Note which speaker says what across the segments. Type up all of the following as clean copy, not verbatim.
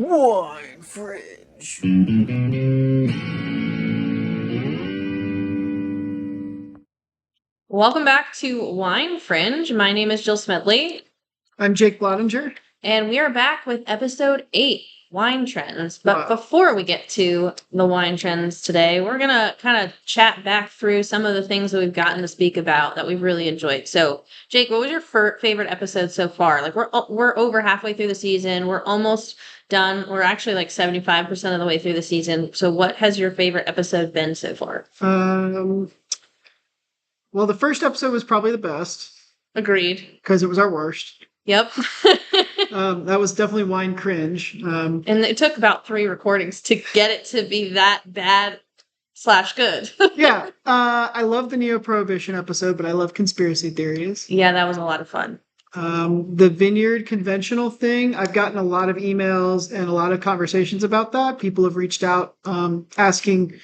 Speaker 1: Wine Fringe.
Speaker 2: Welcome back to Wine Fringe. My name is Jill Smedley,
Speaker 1: I'm Jake Blottinger.
Speaker 2: and we are back with episode 8, Wine Trends. But
Speaker 1: Wow.
Speaker 2: before we get to the wine trends today, we're going to kind of chat back through some of the things that we've gotten to speak about that we've really enjoyed. So, Jake, what was your favorite episode so far? Like, we're over halfway through the season. We're almost done. We're actually like 75% of the way through the season. So what has your favorite episode been so far?
Speaker 1: Well, the first episode was probably the best
Speaker 2: Agreed.
Speaker 1: because it was our worst.
Speaker 2: Yep.
Speaker 1: That was definitely Wine Cringe.
Speaker 2: And it took about 3 recordings to get it to be that bad/good.
Speaker 1: Yeah, I love the Neo-Prohibition episode, but I love conspiracy theories.
Speaker 2: Yeah, that was a lot of fun.
Speaker 1: The Vineyard Conventional thing, I've gotten a lot of emails and a lot of conversations about that. People have reached out asking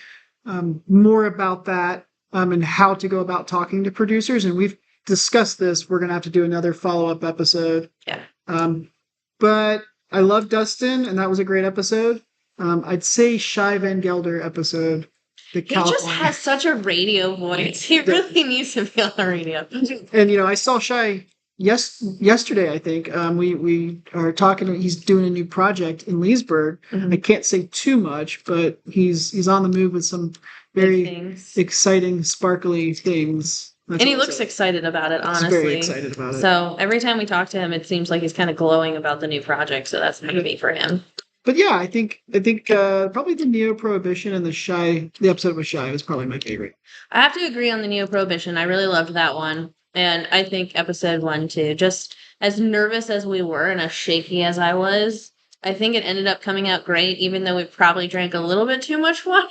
Speaker 1: more about that and how to go about talking to producers. And we've discussed this. We're going to have to do another follow-up episode.
Speaker 2: Yeah.
Speaker 1: But I love Dustin, and that was a great episode. I'd say Shai Van Gelder episode.
Speaker 2: He just has such a radio voice. He really needs to be on the radio.
Speaker 1: And, I saw Shai yesterday, I think. We are talking, he's doing a new project in Leesburg.
Speaker 2: Mhm.
Speaker 1: I can't say too much, but he's on the move with some very exciting, sparkly things.
Speaker 2: And he looks excited about it, honestly.
Speaker 1: He's very excited about it.
Speaker 2: So every time we talk to him, it seems like he's kind of glowing about the new project. So that's happy for him.
Speaker 1: But yeah, I think probably the Neo-Prohibition and the episode with Shai was probably my favorite.
Speaker 2: I have to agree on the Neo-Prohibition. I really loved that one. And I think episode 1 too. Just as nervous as we were and as shaky as I was, I think it ended up coming out great, even though we probably drank a little bit too much wine.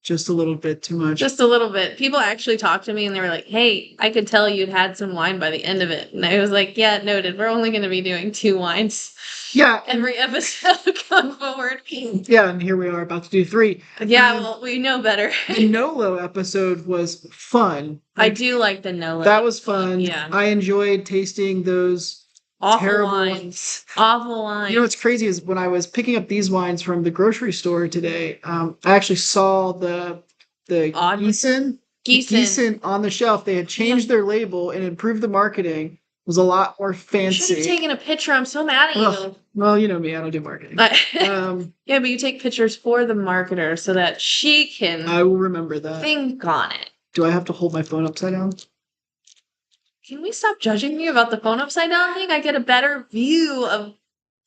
Speaker 1: Just a little bit too much.
Speaker 2: Just a little bit. People actually talked to me and they were like, hey, I could tell you'd had some wine by the end of it. And I was like, yeah, noted. We're only going to be doing 2 wines.
Speaker 1: Yeah.
Speaker 2: Every episode going forward.
Speaker 1: Yeah, and here we are about to do 3.
Speaker 2: Yeah, well, we know better.
Speaker 1: The Nolo episode was fun.
Speaker 2: I do like the Nolo.
Speaker 1: That was fun.
Speaker 2: Yeah.
Speaker 1: I enjoyed tasting those
Speaker 2: awful
Speaker 1: terrible
Speaker 2: wines. Awful wines.
Speaker 1: You know what's crazy is when I was picking up these wines from the grocery store today, I actually saw the Gießen on the shelf. They had changed their label and improved the marketing. It was a lot more fancy.
Speaker 2: You should have taken a picture. I'm so mad at you.
Speaker 1: Ugh. Well, you know me. I don't do marketing.
Speaker 2: Yeah, but you take pictures for the marketer so that she can
Speaker 1: I will remember that.
Speaker 2: think on it.
Speaker 1: Do I have to hold my phone upside down?
Speaker 2: Can we stop judging me about the phone upside down thing? I get a better view of.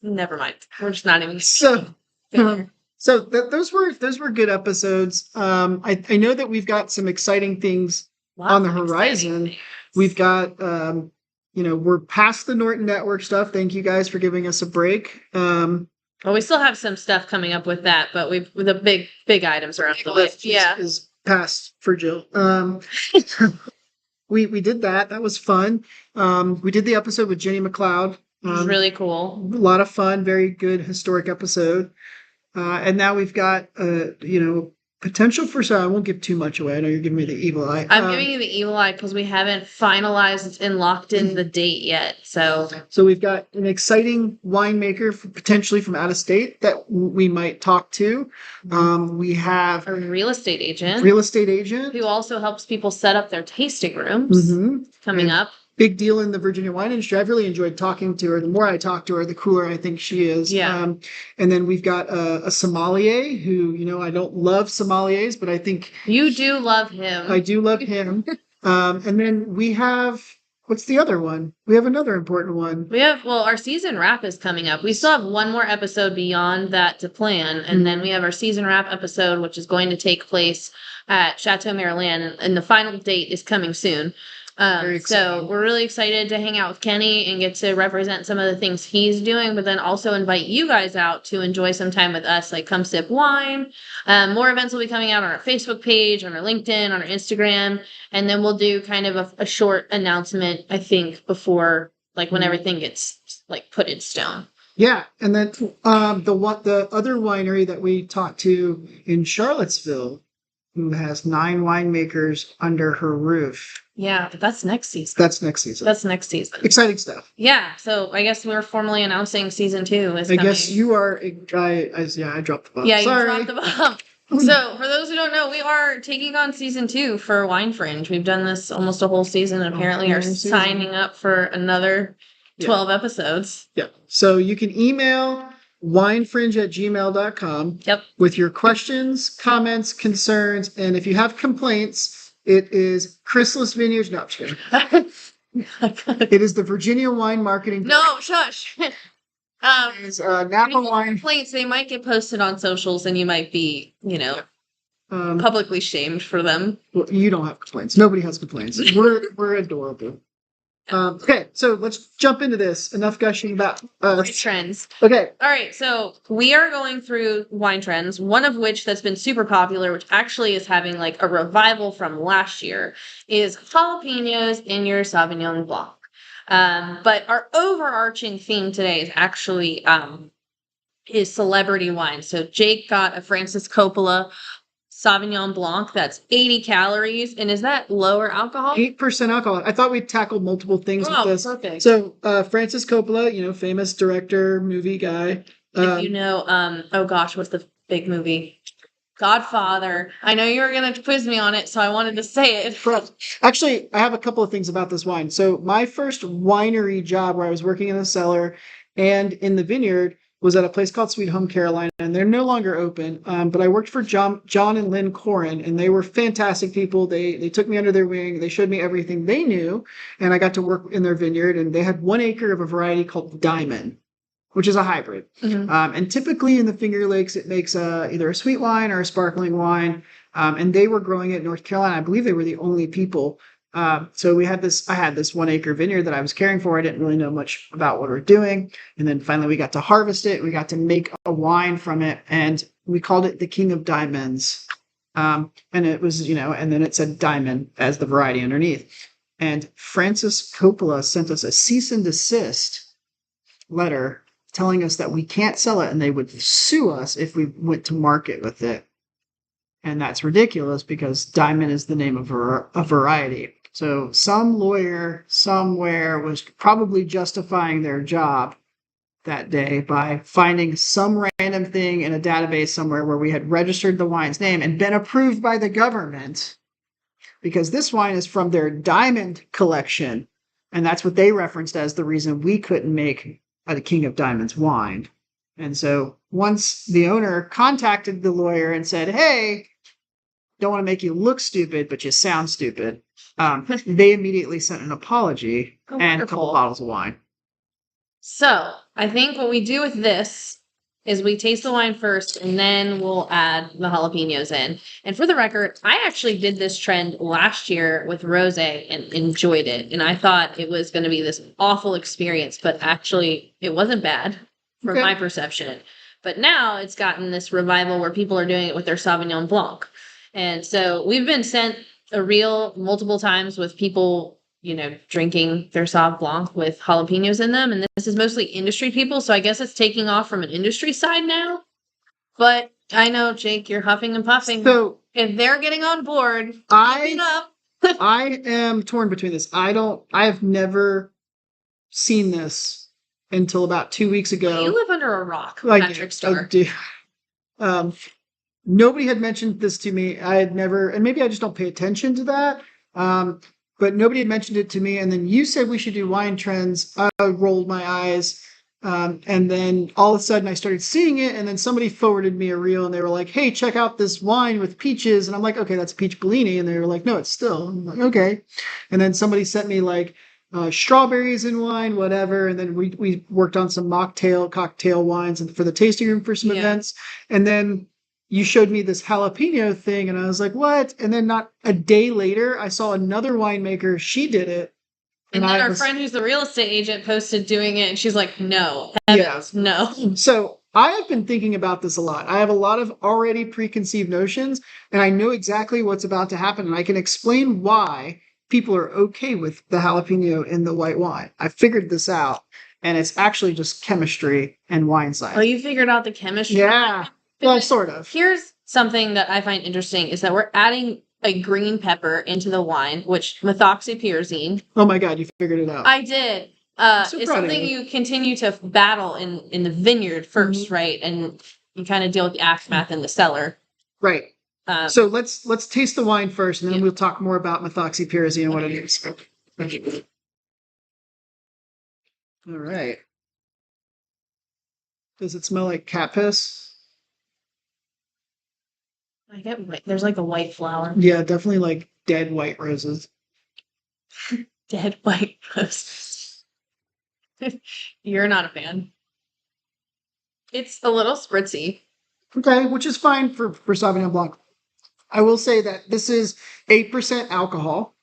Speaker 2: Never mind. We're just not even.
Speaker 1: Those were good episodes. I know that we've got some exciting things on the horizon. We've got we're past the Norton Network stuff. Thank you guys for giving us a break.
Speaker 2: Well, we still have some stuff coming up with that, but the big items are on the list.
Speaker 1: Is past for Jill. We did that. That was fun. We did the episode with Jenny McLeod.
Speaker 2: It was really cool.
Speaker 1: A lot of fun. Very good historic episode. And now we've got potential for. So I won't give too much away. I know you're giving me the evil eye.
Speaker 2: I'm giving you the evil eye because we haven't finalized and locked in the date yet. So
Speaker 1: we've got an exciting winemaker potentially from out of state that we might talk to. We have
Speaker 2: a real estate agent
Speaker 1: who
Speaker 2: also helps people set up their tasting rooms coming up.
Speaker 1: Big deal in the Virginia wine industry. I've really enjoyed talking to her. The more I talk to her, the cooler I think she is.
Speaker 2: Yeah.
Speaker 1: And then we've got a sommelier who, I don't love sommeliers, but I think
Speaker 2: you do love him.
Speaker 1: I do love him. And then we have, what's the other one? We have another important one.
Speaker 2: Our season wrap is coming up. We still have one more episode beyond that to plan. And then we have our season wrap episode, which is going to take place at Chateau Maryland. And the final date is coming soon. So we're really excited to hang out with Kenny and get to represent some of the things he's doing, but then also invite you guys out to enjoy some time with us, like come sip wine. More events will be coming out on our Facebook page, on our LinkedIn, on our Instagram, and then we'll do kind of a short announcement, I think, before when everything gets put in stone.
Speaker 1: Yeah, and then the other winery that we talked to in Charlottesville who has 9 winemakers under her roof.
Speaker 2: Yeah, but that's next season.
Speaker 1: That's next season.
Speaker 2: That's next season.
Speaker 1: Exciting stuff.
Speaker 2: Yeah, so I guess we're formally announcing season 2 is
Speaker 1: I
Speaker 2: coming.
Speaker 1: guess you are a guy. I dropped the bomb.
Speaker 2: Yeah,
Speaker 1: Sorry.
Speaker 2: you dropped the bomb. So, for those who don't know, we are taking on season 2 for Wine Fringe. We've done this almost a whole season and apparently are signing up for another 12 episodes.
Speaker 1: Yeah. So you can email winefringe@gmail.com
Speaker 2: Yep.
Speaker 1: with your questions, comments, concerns, and if you have complaints, it is Chrysalis Vineyards. No, I'm just kidding. It is the Virginia Wine Marketing.
Speaker 2: No, shush.
Speaker 1: It is Napa Wine.
Speaker 2: Complaints, they might get posted on socials and you might be, publicly shamed for them.
Speaker 1: Well, you don't have complaints. Nobody has complaints. We're adorable. Okay, so let's jump into this. Enough gushing about
Speaker 2: Trends.
Speaker 1: Okay.
Speaker 2: All right, so we are going through wine trends, one of which that's been super popular, which actually is having like a revival from last year, is jalapenos in your Sauvignon Blanc. But our overarching theme today is actually is celebrity wine. So Jake got a Francis Coppola Sauvignon Blanc that's 80 calories, and is that lower alcohol?
Speaker 1: 8% alcohol. I thought we'd tackle multiple things with this.
Speaker 2: Perfect.
Speaker 1: So Francis Coppola, famous director, movie guy.
Speaker 2: Oh gosh, what's the big movie? Godfather. I know you were going to quiz me on it, so I wanted to say it.
Speaker 1: Actually, I have a couple of things about this wine. So my first winery job where I was working in the cellar and in the vineyard was at a place called Sweet Home Carolina, and they're no longer open. But I worked for John and Lynn Corin, and they were fantastic people. They took me under their wing. They showed me everything they knew, and I got to work in their vineyard. And they had 1 acre of a variety called Diamond, which is a hybrid.
Speaker 2: Mm-hmm.
Speaker 1: And typically in the Finger Lakes, it makes either a sweet wine or a sparkling wine. And they were growing it in North Carolina. I believe they were the only people. So I had this 1 acre vineyard that I was caring for. I didn't really know much about what we were doing. And then finally we got to harvest it. We got to make a wine from it. And we called it the King of Diamonds. And it was, and then it said diamond as the variety underneath. And Francis Coppola sent us a cease and desist letter telling us that we can't sell it and they would sue us if we went to market with it. And that's ridiculous because diamond is the name of a variety. So some lawyer somewhere was probably justifying their job that day by finding some random thing in a database somewhere where we had registered the wine's name and been approved by the government, because this wine is from their diamond collection. And that's what they referenced as the reason we couldn't make a King of Diamonds wine. And so once the owner contacted the lawyer and said, hey, don't want to make you look stupid, but you sound stupid, they immediately sent an apology and a couple bottles of wine.
Speaker 2: So I think what we do with this is we taste the wine first and then we'll add the jalapenos in. And for the record, I actually did this trend last year with rosé and enjoyed it. And I thought it was going to be this awful experience, but actually it wasn't bad from my perception. But now it's gotten this revival where people are doing it with their Sauvignon Blanc. And so we've been sent a reel multiple times with people, drinking their Sauv Blanc with jalapenos in them. And this is mostly industry people. So I guess it's taking off from an industry side now. But I know, Jake, you're huffing and puffing.
Speaker 1: So
Speaker 2: if they're getting on board,
Speaker 1: I am torn between this. I have never seen this until about 2 weeks ago.
Speaker 2: You live under a rock, Patrick Star.
Speaker 1: I do. Nobody had mentioned this to me. I had never, and maybe I just don't pay attention to that. But nobody had mentioned it to me. And then you said we should do wine trends. I rolled my eyes. And then all of a sudden I started seeing it. And then somebody forwarded me a reel and they were like, hey, check out this wine with peaches. And I'm like, okay, that's peach Bellini. And they were like, no, it's still. I'm like, okay. And then somebody sent me like strawberries in wine, whatever. And then we worked on some cocktail wines and for the tasting room for some events. And then you showed me this jalapeno thing and I was like, what? And then not a day later, I saw another winemaker. She did it.
Speaker 2: And then our friend who's the real estate agent posted doing it. And she's like, no, no.
Speaker 1: So I have been thinking about this a lot. I have a lot of already preconceived notions and I know exactly what's about to happen. And I can explain why people are okay with the jalapeno in the white wine. I figured this out and it's actually just chemistry and wine science.
Speaker 2: Oh, you figured out the chemistry?
Speaker 1: Yeah. Well, sort of.
Speaker 2: Here's something that I find interesting is that we're adding a green pepper into the wine, which methoxypyrazine.
Speaker 1: Oh my God, you figured it out.
Speaker 2: I did.
Speaker 1: So
Speaker 2: It's
Speaker 1: proud of
Speaker 2: something
Speaker 1: you.
Speaker 2: you continue to battle in the vineyard first, right? And you kind of deal with the aftermath in the cellar.
Speaker 1: Right. So let's taste the wine first, and then
Speaker 2: Yeah.
Speaker 1: we'll talk more about methoxypyrazine and what it is. All right. Does it smell like cat piss?
Speaker 2: I get white. There's like a white flower.
Speaker 1: Yeah, definitely like dead white roses.
Speaker 2: Dead white roses. You're not a fan. It's a little spritzy.
Speaker 1: Okay, which is fine for Sauvignon Blanc. I will say that this is 8% alcohol,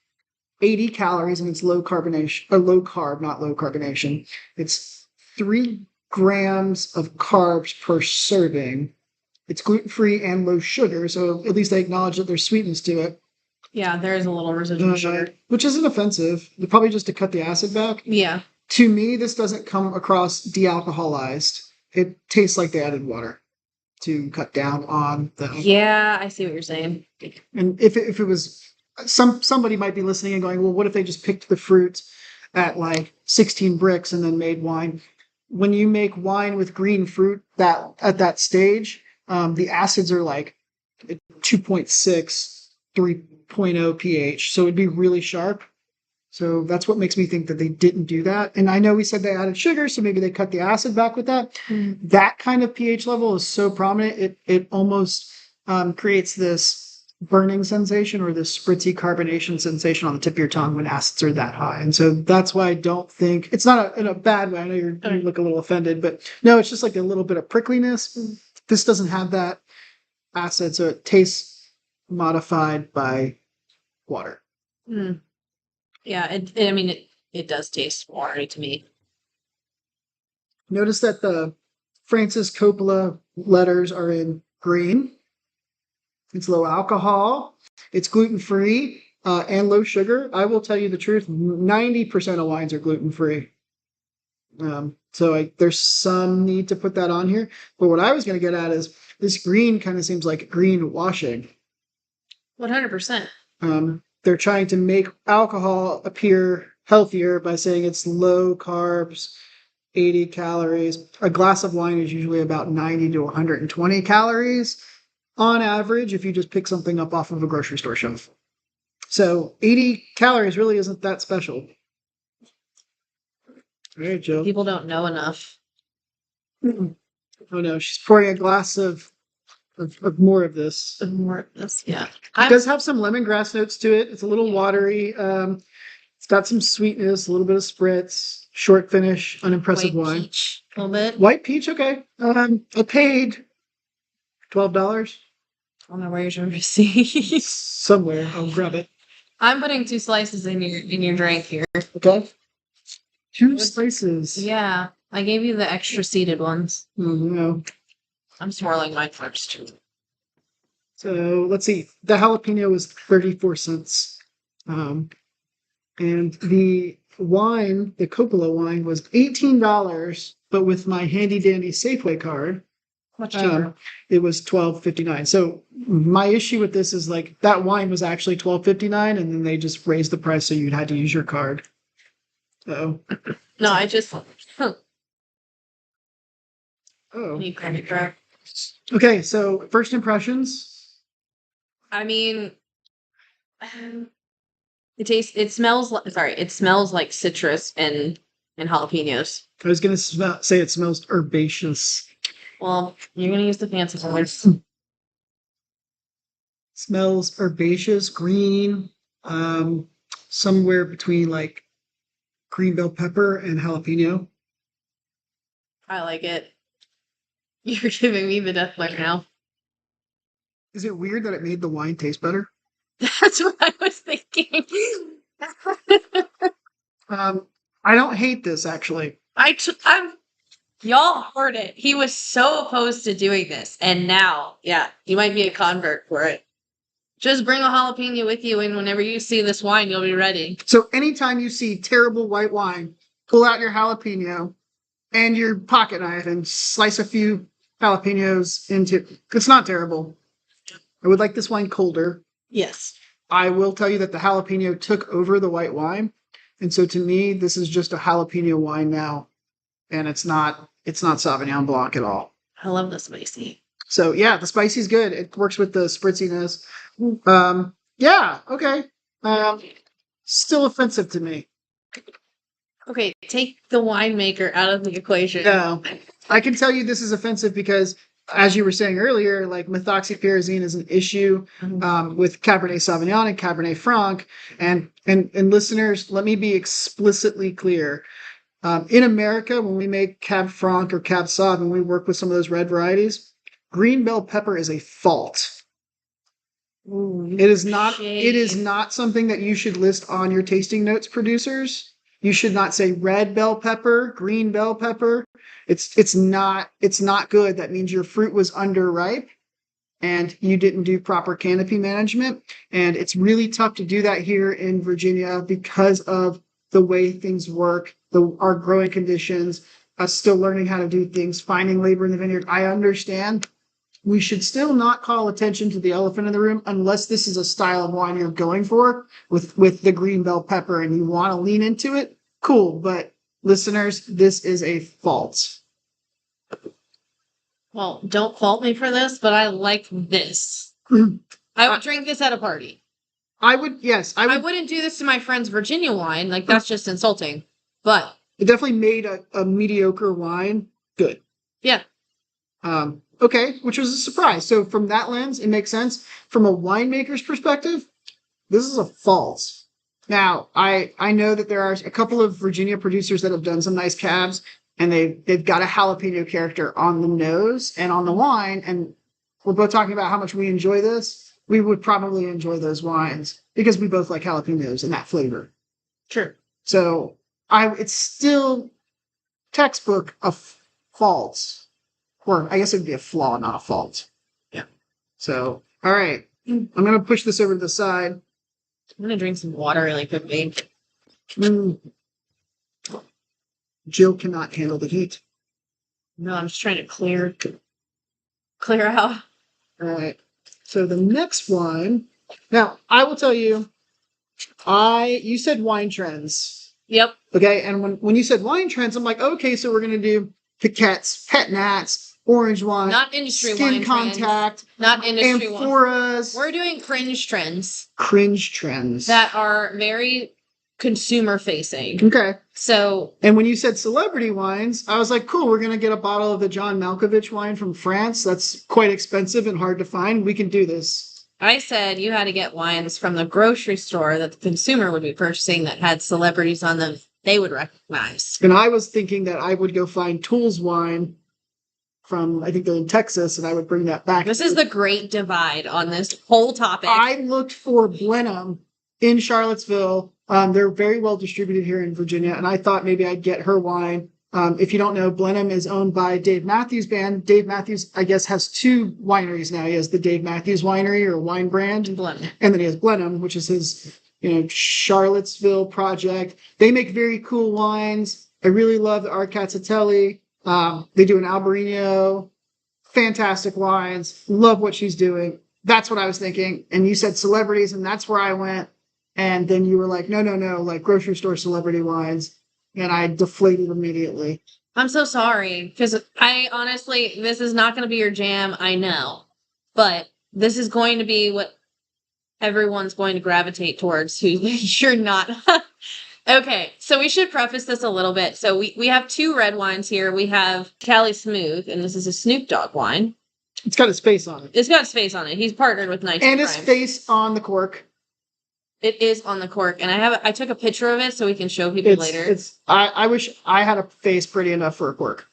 Speaker 1: 80 calories, and it's low carbonation, or low carb, not low carbonation. It's 3 grams of carbs per serving. It's gluten-free and low sugar, so at least they acknowledge that there's sweetness to it.
Speaker 2: Yeah, there is a little residual sugar.
Speaker 1: Which isn't offensive. Probably just to cut the acid back.
Speaker 2: Yeah.
Speaker 1: To me, this doesn't come across de-alcoholized. It tastes like they added water to cut down on the.
Speaker 2: Yeah, I see what you're saying.
Speaker 1: And if it was somebody might be listening and going, well, what if they just picked the fruit at like 16 bricks and then made wine? When you make wine with green fruit that at that stage, the acids are like 2.6, 3.0 pH. So it'd be really sharp. So that's what makes me think that they didn't do that. And I know we said they added sugar, so maybe they cut the acid back with that. That kind of pH level is so prominent, it almost creates this burning sensation or this spritzy carbonation sensation on the tip of your tongue when acids are that high. And so that's why I don't think, it's not in a bad way. I know you look a little offended, but no, it's just like a little bit of prickliness. This doesn't have that acid, so it tastes modified by water.
Speaker 2: Yeah, it does taste watery to me.
Speaker 1: Notice that the Francis Coppola letters are in green. It's low alcohol. It's gluten-free and low sugar. I will tell you the truth, 90% of wines are gluten-free. So there's some need to put that on here. But what I was going to get at is this green kind of seems like green washing.
Speaker 2: 100%.
Speaker 1: They're trying to make alcohol appear healthier by saying it's low carbs, 80 calories. A glass of wine is usually about 90 to 120 calories on average if you just pick something up off of a grocery store shelf. So 80 calories really isn't that special. All right, Jill.
Speaker 2: People don't know enough.
Speaker 1: Oh no, she's pouring a glass of more of this.
Speaker 2: More of this, yeah.
Speaker 1: It does have some lemongrass notes to it. It's a little watery. It's got some sweetness, a little bit of spritz, short finish, unimpressive
Speaker 2: White
Speaker 1: wine.
Speaker 2: peach, a little bit.
Speaker 1: White peach, okay. I paid $12.
Speaker 2: I don't know where your receipt.
Speaker 1: Somewhere. I'll grab it.
Speaker 2: I'm putting 2 slices in your drink here.
Speaker 1: Okay. 2 slices.
Speaker 2: Yeah, I gave you the extra seeded ones.
Speaker 1: No.
Speaker 2: I'm swirling mine first.
Speaker 1: So let's see. The jalapeno was 34 cents. And the wine, the Coppola wine, was $18, but with my handy dandy Safeway card,
Speaker 2: Much cheaper.
Speaker 1: it was $12.59. So my issue with this is like that wine was actually $12.59, and then they just raised the price so you'd had to use your card. So
Speaker 2: No, I just
Speaker 1: need
Speaker 2: credit card.
Speaker 1: Okay, so first impressions.
Speaker 2: I mean, it smells like citrus and jalapenos.
Speaker 1: I was gonna say it smells herbaceous.
Speaker 2: Well, you're gonna use the fancy words.
Speaker 1: Smells herbaceous, green, somewhere between like green bell pepper and jalapeno.
Speaker 2: I like it. You're giving me the death glare now.
Speaker 1: Is it weird that it made the wine taste better?
Speaker 2: That's what I was thinking.
Speaker 1: I don't hate this actually.
Speaker 2: Y'all heard it. He was so opposed to doing this, and now, yeah, you might be a convert for it. Just bring a jalapeno with you, and whenever you see this wine, you'll be ready.
Speaker 1: So anytime you see terrible white wine, pull out your jalapeno and your pocket knife and slice a few jalapenos into. It's not terrible. I would like this wine colder.
Speaker 2: Yes.
Speaker 1: I will tell you that the jalapeno took over the white wine. And so to me, this is just a jalapeno wine now. And it's not Sauvignon Blanc at all.
Speaker 2: I love the spicy.
Speaker 1: So yeah, the spicy is good. It works with the spritziness. Yeah, okay. Still offensive to me.
Speaker 2: Okay, take the winemaker out of the equation.
Speaker 1: No, I can tell you this is offensive because, as you were saying earlier, like methoxypyrazine is an issue with Cabernet Sauvignon and Cabernet Franc. And listeners, let me be explicitly clear. In America, when we make Cab Franc or Cab Sauv, and we work with some of those red varieties, green bell pepper is a fault.
Speaker 2: Ooh,
Speaker 1: It is not.
Speaker 2: shade.
Speaker 1: It is not something that you should list on your tasting notes, producers. You should not say red bell pepper, green bell pepper. It's not good. That means your fruit was underripe and you didn't do proper canopy management. And it's really tough to do that here in Virginia because of the way things work, our growing conditions, us still learning how to do things, finding labor in the vineyard. I understand. We should still not call attention to the elephant in the room unless this is a style of wine you're going for with the green bell pepper and you want to lean into it. Cool. But listeners, this is a fault.
Speaker 2: Well, don't fault me for this, but I like this. I would drink this at a party.
Speaker 1: I would, yes.
Speaker 2: I wouldn't do this to my friend's Virginia wine. Like, that's just insulting. But
Speaker 1: it definitely made a mediocre wine good.
Speaker 2: yeah.
Speaker 1: Okay, which was a surprise. So from that lens, it makes sense. From a winemaker's perspective, this is a fault. Now, I know that there are a couple of Virginia producers that have done some nice cabs, and they've got a jalapeno character on the nose and on the wine, and we're both talking about how much we enjoy this. We would probably enjoy those wines because we both like jalapenos and that flavor.
Speaker 2: Sure.
Speaker 1: So it's still textbook of faults. Or I guess it would be a flaw, not a fault.
Speaker 2: Yeah.
Speaker 1: So, all right. I'm going to push this over to the side.
Speaker 2: I'm going to drink some water really quickly.
Speaker 1: Jill cannot handle the heat.
Speaker 2: No, I'm just trying to clear out.
Speaker 1: All right. So the next one. Now, I will tell you, you said wine trends.
Speaker 2: Yep.
Speaker 1: Okay. And when you said wine trends, I'm like, okay, so we're going to do piquettes, pet nats, orange wine,
Speaker 2: Not industry
Speaker 1: skin
Speaker 2: wine
Speaker 1: contact,
Speaker 2: trends. Not industry wine.
Speaker 1: amphoras.
Speaker 2: We're doing cringe trends
Speaker 1: Cringe trends.
Speaker 2: that are very consumer facing.
Speaker 1: Okay.
Speaker 2: So,
Speaker 1: And when you said celebrity wines, I was like, cool, we're going to get a bottle of the John Malkovich wine from France. That's quite expensive and hard to find. We can do this.
Speaker 2: I said you had to get wines from the grocery store that the consumer would be purchasing that had celebrities on them they would recognize.
Speaker 1: And I was thinking that I would go find Tool's wine from, I think they're in Texas, and I would bring that back.
Speaker 2: This is the great divide on this whole topic.
Speaker 1: I looked for Blenheim in Charlottesville. They're very well distributed here in Virginia, and I thought maybe I'd get her wine. If you don't know, Blenheim is owned by Dave Matthews Band. Dave Matthews, I guess, has two wineries now. He has the Dave Matthews Winery or wine brand,
Speaker 2: Blenheim.
Speaker 1: And then he has Blenheim, which is his, Charlottesville project. They make very cool wines. I really love the Arcatatelli. They do an Albarino. Fantastic wines. Love what she's doing. That's what I was thinking. And you said celebrities, and that's where I went. And then you were like, no, like grocery store celebrity wines. And I deflated immediately.
Speaker 2: I'm so sorry, because I honestly, this is not going to be your jam, I know. But this is going to be what everyone's going to gravitate towards who you're not. Okay, so we should preface this a little bit. So we have two red wines here. We have Cali Smooth, and this is a Snoop Dogg wine.
Speaker 1: It's got his face on it.
Speaker 2: It's got his face on it. He's partnered with 19
Speaker 1: And his
Speaker 2: Crimes.
Speaker 1: face on the cork.
Speaker 2: It is on the cork, and I took a picture of it so we can show people later.
Speaker 1: I wish I had a face pretty enough for a cork.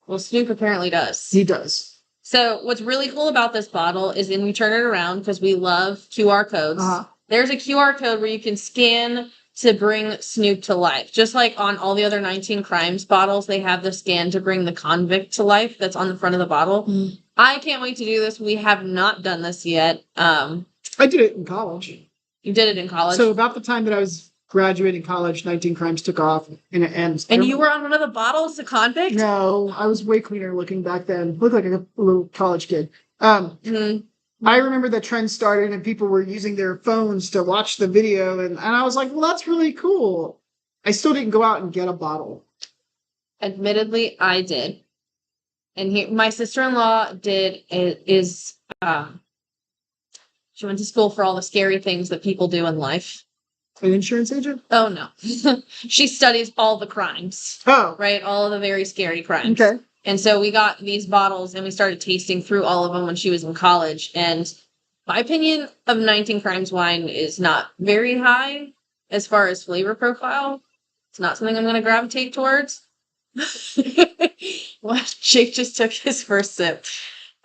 Speaker 2: Well, Snoop apparently does.
Speaker 1: He does.
Speaker 2: So what's really cool about this bottle is when we turn it around, because we love QR codes, there's a QR code where you can scan to bring Snoop to life. Just like on all the other 19 Crimes bottles, they have the scan to bring the convict to life that's on the front of the bottle. Mm. I can't wait to do this. We have not done this yet.
Speaker 1: I did it in college.
Speaker 2: You did it in college?
Speaker 1: So about the time that I was graduating college, 19 Crimes took off. And
Speaker 2: you were on one of the bottles, the convict?
Speaker 1: No, I was way cleaner looking back then. Looked like a little college kid. I remember the trend started and people were using their phones to watch the video. And I was like, well, that's really cool. I still didn't go out and get a bottle.
Speaker 2: Admittedly, I did. And my sister-in-law she went to school for all the scary things that people do in life.
Speaker 1: An insurance agent?
Speaker 2: Oh, no. She studies all the crimes.
Speaker 1: Oh.
Speaker 2: Right? All of the very scary crimes.
Speaker 1: Okay.
Speaker 2: And so we got these bottles and we started tasting through all of them when she was in college. And my opinion of 19 Crimes wine is not very high as far as flavor profile. It's not something I'm going to gravitate towards. What? Jake just took his first sip.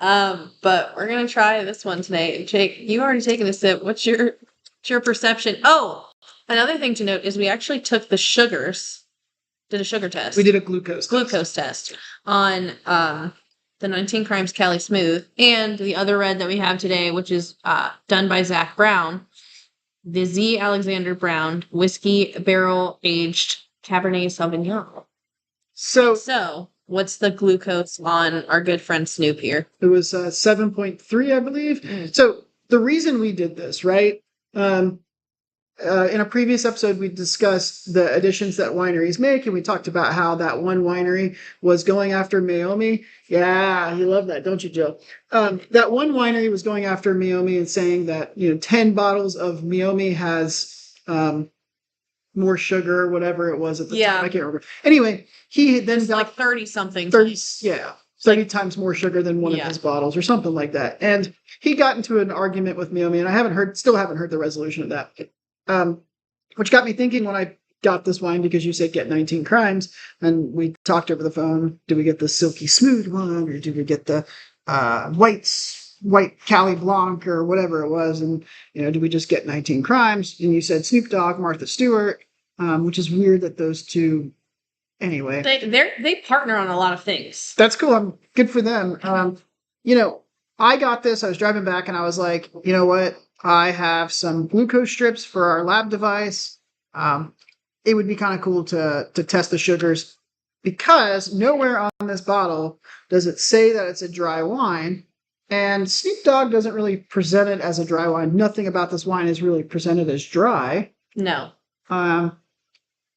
Speaker 2: But we're going to try this one today. Jake, you already taken a sip. What's your perception? Oh, another thing to note is we actually took the sugars. Did a sugar test.
Speaker 1: We did a glucose
Speaker 2: test on the 19 Crimes Cali Smooth and the other red that we have today, which is done by Zach Brown, the Z. Alexander Brown Whiskey Barrel Aged Cabernet Sauvignon. So what's the glucose on our good friend Snoop here?
Speaker 1: It was 7.3, I believe. So the reason we did this, right? In a previous episode, we discussed the additions that wineries make, and we talked about how that one winery was going after Meiomi. Yeah, you love that, don't you, Jill? That one winery was going after Meiomi and saying that 10 bottles of Meiomi has more sugar, or whatever it was at the time. I can't remember. Anyway, he then got
Speaker 2: like 30 something.
Speaker 1: 30 times more sugar than one of his bottles, or something like that. And he got into an argument with Meiomi, and I still haven't heard the resolution of that. Which got me thinking when I got this wine, because you said get 19 Crimes, and we talked over the phone. Do we get the silky smooth one, or do we get the white Cali Blanc, or whatever it was? And do we just get 19 Crimes? And you said Snoop Dogg, Martha Stewart, which is weird that those two. Anyway,
Speaker 2: they partner on a lot of things.
Speaker 1: That's cool. I'm good for them. I got this. I was driving back, and I was like, you know what? I have some glucose strips for our lab device. It would be kind of cool to test the sugars, because nowhere on this bottle does it say that it's a dry wine, and Snoop Dogg doesn't really present it as a dry wine. Nothing about this wine is really presented as dry.
Speaker 2: No.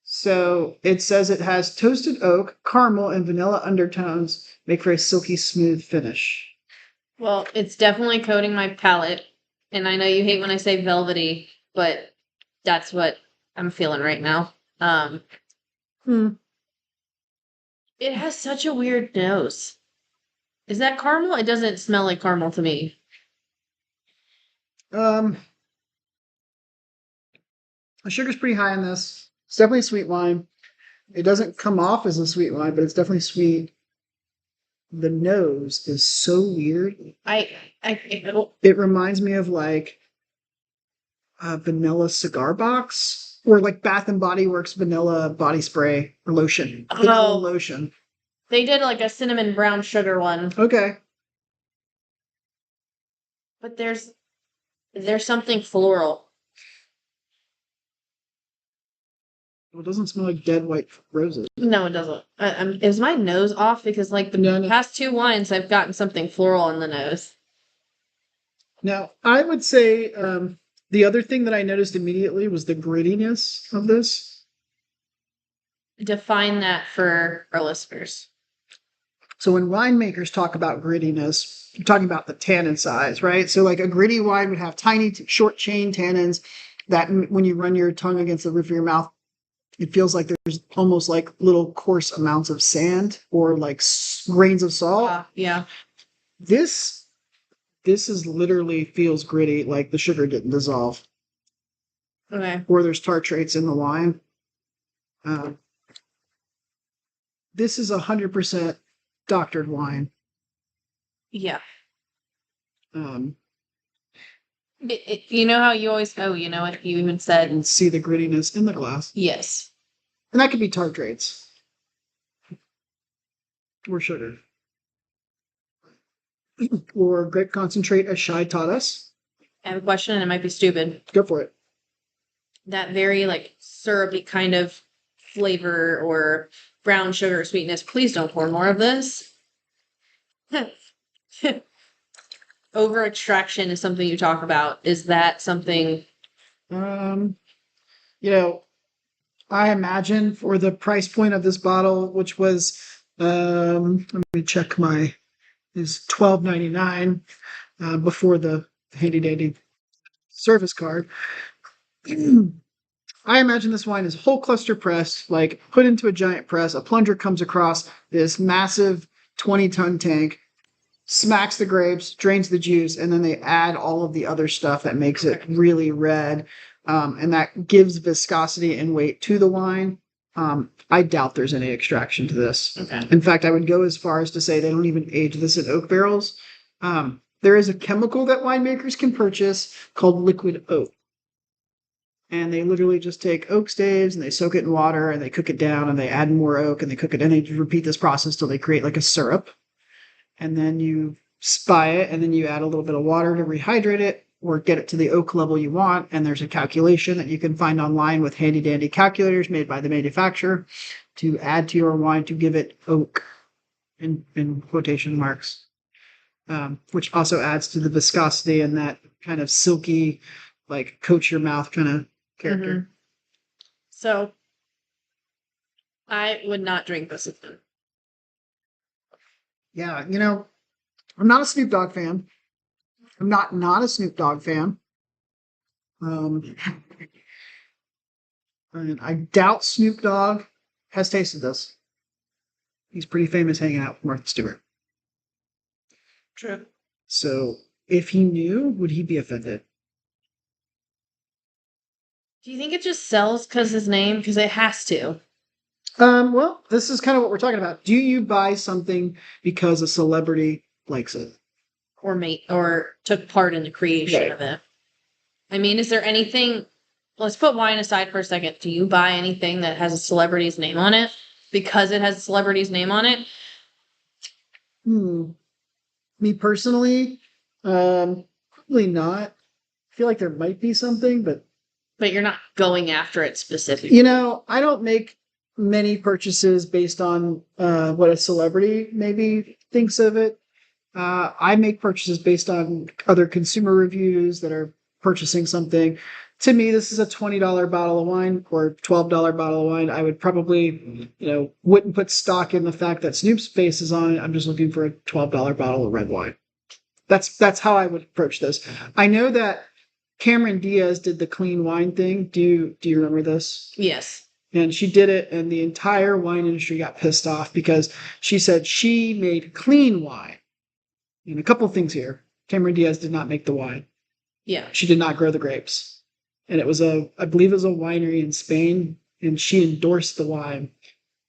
Speaker 1: So it says it has toasted oak, caramel, and vanilla undertones, make for a silky smooth finish.
Speaker 2: Well, it's definitely coating my palate. And I know you hate when I say velvety, but that's what I'm feeling right now. It has such a weird nose. Is that caramel? It doesn't smell like caramel to me.
Speaker 1: The sugar's pretty high in this. It's definitely a sweet wine. It doesn't come off as a sweet wine, but it's definitely sweet. The nose is so weird. It reminds me of like a vanilla cigar box, or like Bath and Body Works vanilla body spray or lotion. Vanilla lotion.
Speaker 2: They did like a cinnamon brown sugar one.
Speaker 1: Okay.
Speaker 2: But there's something floral.
Speaker 1: Well, it doesn't smell like dead white roses.
Speaker 2: No, it doesn't. Is my nose off? Because like the past two wines, I've gotten something floral in the nose.
Speaker 1: Now, I would say the other thing that I noticed immediately was the grittiness of this.
Speaker 2: Define that for our listeners.
Speaker 1: So when winemakers talk about grittiness, you're talking about the tannin size, right? So like a gritty wine would have tiny, short chain tannins that when you run your tongue against the roof of your mouth, it feels like there's almost like little coarse amounts of sand or like grains of salt.
Speaker 2: Yeah.
Speaker 1: This is literally feels gritty, like the sugar didn't dissolve.
Speaker 2: Okay.
Speaker 1: Or there's tartrates in the wine. This is 100% doctored wine.
Speaker 2: Yeah.
Speaker 1: You
Speaker 2: know how you always you know what you even said.
Speaker 1: can see the grittiness in the glass.
Speaker 2: Yes.
Speaker 1: And that could be tartrates. Or sugar. Or grape concentrate, as Shai taught us.
Speaker 2: I have a question, and it might be stupid.
Speaker 1: Go for it.
Speaker 2: That very like syrupy kind of flavor or brown sugar sweetness. Please don't pour more of this. over extraction is something you talk about. Is that something?
Speaker 1: You know, I imagine for the price point of this bottle, which was let me check is $12.99 before the handy dandy service card. I imagine this wine is whole cluster pressed, like put into a giant press. A plunger comes across this massive 20-ton tank, smacks the grapes, drains the juice, and then they add all of the other stuff that makes it really red. And that gives viscosity and weight to the wine. I doubt there's any extraction to this.
Speaker 2: Okay.
Speaker 1: In fact, I would go as far as to say they don't even age this in oak barrels. There is a chemical that winemakers can purchase called liquid oak. And they literally just take oak staves and they soak it in water and they cook it down and they add more oak and they cook it and they repeat this process till they create like a syrup. And then you spy it and then you add a little bit of water to rehydrate it or get it to the oak level you want. And there's a calculation that you can find online with handy dandy calculators made by the manufacturer to add to your wine to give it oak in quotation marks, which also adds to the viscosity and that kind of silky, like coat your mouth kind of character.
Speaker 2: Mm-hmm. So I would not drink this again.
Speaker 1: Yeah, I'm not a Snoop Dogg fan. I'm not a Snoop Dogg fan. And I doubt Snoop Dogg has tasted this. He's pretty famous hanging out with Martha Stewart.
Speaker 2: True.
Speaker 1: So if he knew, would he be offended?
Speaker 2: Do you think it just sells because his name? Because it has to.
Speaker 1: Well, this is kind of what we're talking about. Do you buy something because a celebrity likes it?
Speaker 2: Or took part in the creation of it. I mean, is there anything? Let's put wine aside for a second. Do you buy anything that has a celebrity's name on it because it has a celebrity's name on it?
Speaker 1: Me personally, probably not. I feel like there might be something, but
Speaker 2: you're not going after it specifically.
Speaker 1: I don't make many purchases based on what a celebrity maybe thinks of it. I make purchases based on other consumer reviews that are purchasing something. To me, this is a $20 bottle of wine or $12 bottle of wine. I would probably, wouldn't put stock in the fact that Snoop's face is on it. I'm just looking for a $12 bottle of red wine. That's how I would approach this. I know that Cameron Diaz did the clean wine thing. Do you remember this?
Speaker 2: Yes.
Speaker 1: And she did it, and the entire wine industry got pissed off because she said she made clean wine. And a couple things here. Cameron Diaz did not make the wine.
Speaker 2: Yeah.
Speaker 1: She did not grow the grapes. And it was I believe it was a winery in Spain, and she endorsed the wine.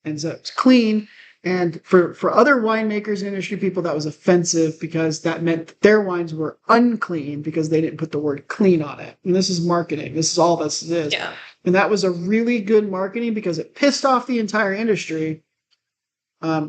Speaker 1: And so it's clean. And for other winemakers and industry people, that was offensive because that meant that their wines were unclean because they didn't put the word clean on it. And this is marketing. This is all this is.
Speaker 2: Yeah.
Speaker 1: And that was a really good marketing because it pissed off the entire industry,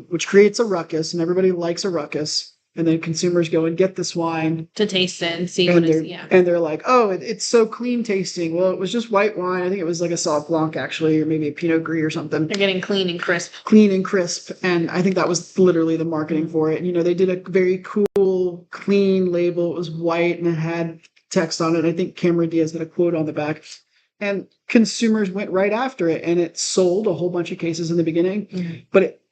Speaker 1: which creates a ruckus, and everybody likes a ruckus. And then consumers go and get this wine
Speaker 2: to taste it and see what it's,
Speaker 1: and they're like, oh, it's so clean tasting. Well, it was just white wine. I think it was like a Sauv Blanc, actually, or maybe a Pinot Gris or something.
Speaker 2: They're getting clean and crisp.
Speaker 1: Clean and crisp. And I think that was literally the marketing for it. They did a very cool, clean label. It was white and it had text on it. I think Cameron Diaz had a quote on the back. And consumers went right after it. And it sold a whole bunch of cases in the beginning. Mm-hmm. But it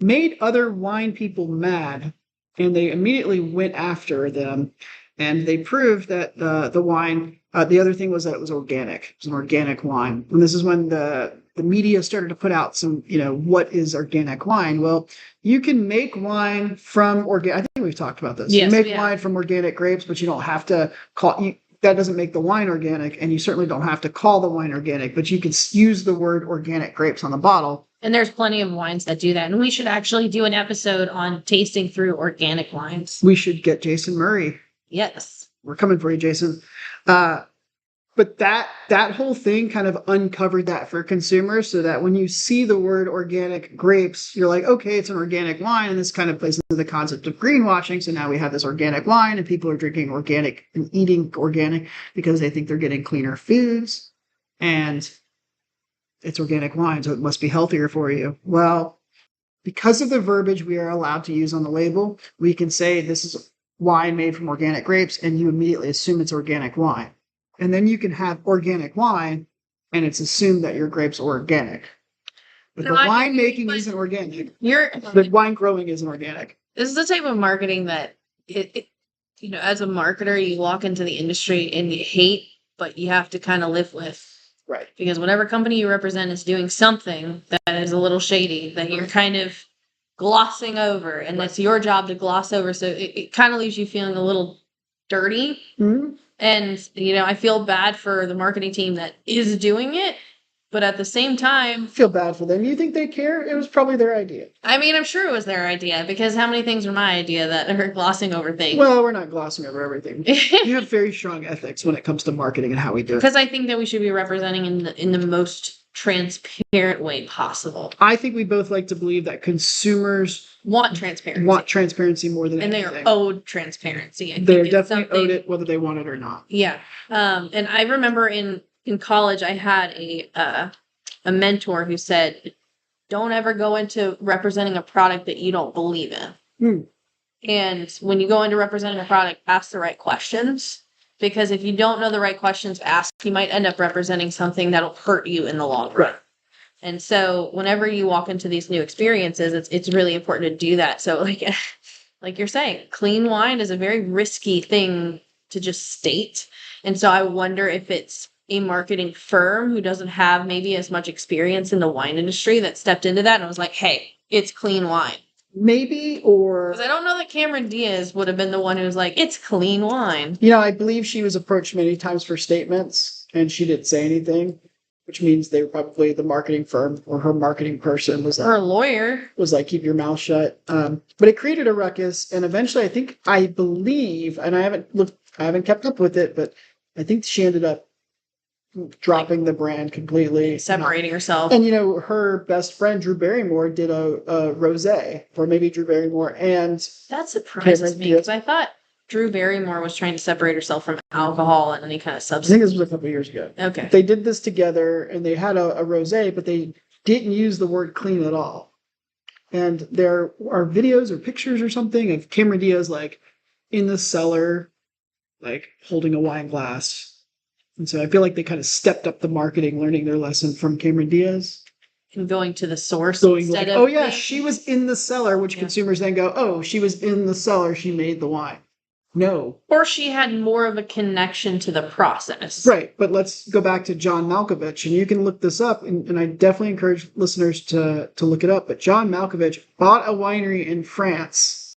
Speaker 1: made other wine people mad. And they immediately went after them, and they proved that the wine. The other thing was that it was organic. It was an organic wine, and this is when the media started to put out some. What is organic wine? Well, you can make wine from organic. I think we've talked about this.
Speaker 2: Yes,
Speaker 1: you make wine from organic grapes, but you don't have to call. That doesn't make the wine organic, and you certainly don't have to call the wine organic. But you can use the word organic grapes on the bottle.
Speaker 2: And there's plenty of wines that do that. And we should actually do an episode on tasting through organic wines.
Speaker 1: We should get Jason Murray.
Speaker 2: Yes.
Speaker 1: We're coming for you, Jason. But that whole thing kind of uncovered that for consumers so that when you see the word organic grapes, you're like, okay, it's an organic wine. And this kind of plays into the concept of greenwashing. So now we have this organic wine and people are drinking organic and eating organic because they think they're getting cleaner foods. And it's organic wine, so it must be healthier for you. Well, because of the verbiage we are allowed to use on the label, we can say this is wine made from organic grapes, and you immediately assume it's organic wine. And then you can have organic wine, and it's assumed that your grapes are organic. But
Speaker 2: No,
Speaker 1: the
Speaker 2: I
Speaker 1: wine
Speaker 2: agree,
Speaker 1: making
Speaker 2: but
Speaker 1: isn't organic.
Speaker 2: The
Speaker 1: The wine growing isn't organic.
Speaker 2: This is the type of marketing that as a marketer, you walk into the industry and you hate, but you have to kind of live with.
Speaker 1: Right.
Speaker 2: Because whatever company you represent is doing something that is a little shady that you're kind of glossing over, and
Speaker 1: Right.
Speaker 2: it's your job to gloss over. So it kind of leaves you feeling a little dirty.
Speaker 1: Mm-hmm.
Speaker 2: And, I feel bad for the marketing team that is doing it. But at the same time,
Speaker 1: Feel bad for them. You think they care? It was probably their idea.
Speaker 2: I mean, I'm sure it was their idea, because how many things are my idea that are glossing over things?
Speaker 1: Well, we're not glossing over everything. You have very strong ethics when it comes to marketing and how we do it.
Speaker 2: Because I think that we should be representing in the most transparent way possible.
Speaker 1: I think we both like to believe that consumers
Speaker 2: Want transparency.
Speaker 1: more than
Speaker 2: And
Speaker 1: anything.
Speaker 2: they're owed transparency. I think
Speaker 1: They're
Speaker 2: it's
Speaker 1: definitely
Speaker 2: something-
Speaker 1: owed it whether they want it or not.
Speaker 2: Yeah. And I remember in college, I had a mentor who said, don't ever go into representing a product that you don't believe in.
Speaker 1: Hmm.
Speaker 2: And when you go into representing a product, ask the right questions. Because if you don't know the right questions to ask, you might end up representing something that'll hurt you in the long run.
Speaker 1: Right.
Speaker 2: And so whenever you walk into these new experiences, it's really important to do that. So like you're saying, clean wine is a very risky thing to just state. And so I wonder if it's a marketing firm who doesn't have maybe as much experience in the wine industry that stepped into that and was like, hey, it's clean wine.
Speaker 1: Maybe, or...
Speaker 2: Because I don't know that Cameron Diaz would have been the one who was like, it's clean wine.
Speaker 1: I believe she was approached many times for statements, and she didn't say anything, which means they were probably the marketing firm or her marketing person was
Speaker 2: Or a lawyer.
Speaker 1: Was like, keep your mouth shut. But it created a ruckus, and eventually I believe, and I haven't kept up with it, but I think she ended up dropping the brand completely,
Speaker 2: Separating herself.
Speaker 1: And her best friend Drew Barrymore did a rosé, or maybe Drew Barrymore and
Speaker 2: that surprises me,
Speaker 1: Diaz.
Speaker 2: because I thought Drew Barrymore was trying to separate herself from alcohol and any kind of
Speaker 1: I
Speaker 2: substance.
Speaker 1: think this was a couple of years ago.
Speaker 2: Okay.
Speaker 1: They did this together, and they had a rosé, but they didn't use the word clean at all. And there are videos or pictures or something of Cameron Diaz like in the cellar, like holding a wine glass. And so I feel like they kind of stepped up the marketing, learning their lesson from Cameron Diaz.
Speaker 2: And going to the source.
Speaker 1: Going
Speaker 2: instead
Speaker 1: like,
Speaker 2: of
Speaker 1: oh yeah,
Speaker 2: being-
Speaker 1: she was in the cellar, which consumers then go, oh, she was in the cellar, she made the wine. No.
Speaker 2: Or she had more of a connection to the process.
Speaker 1: Right, but let's go back to John Malkovich, and you can look this up, and I definitely encourage listeners to look it up. But John Malkovich bought a winery in France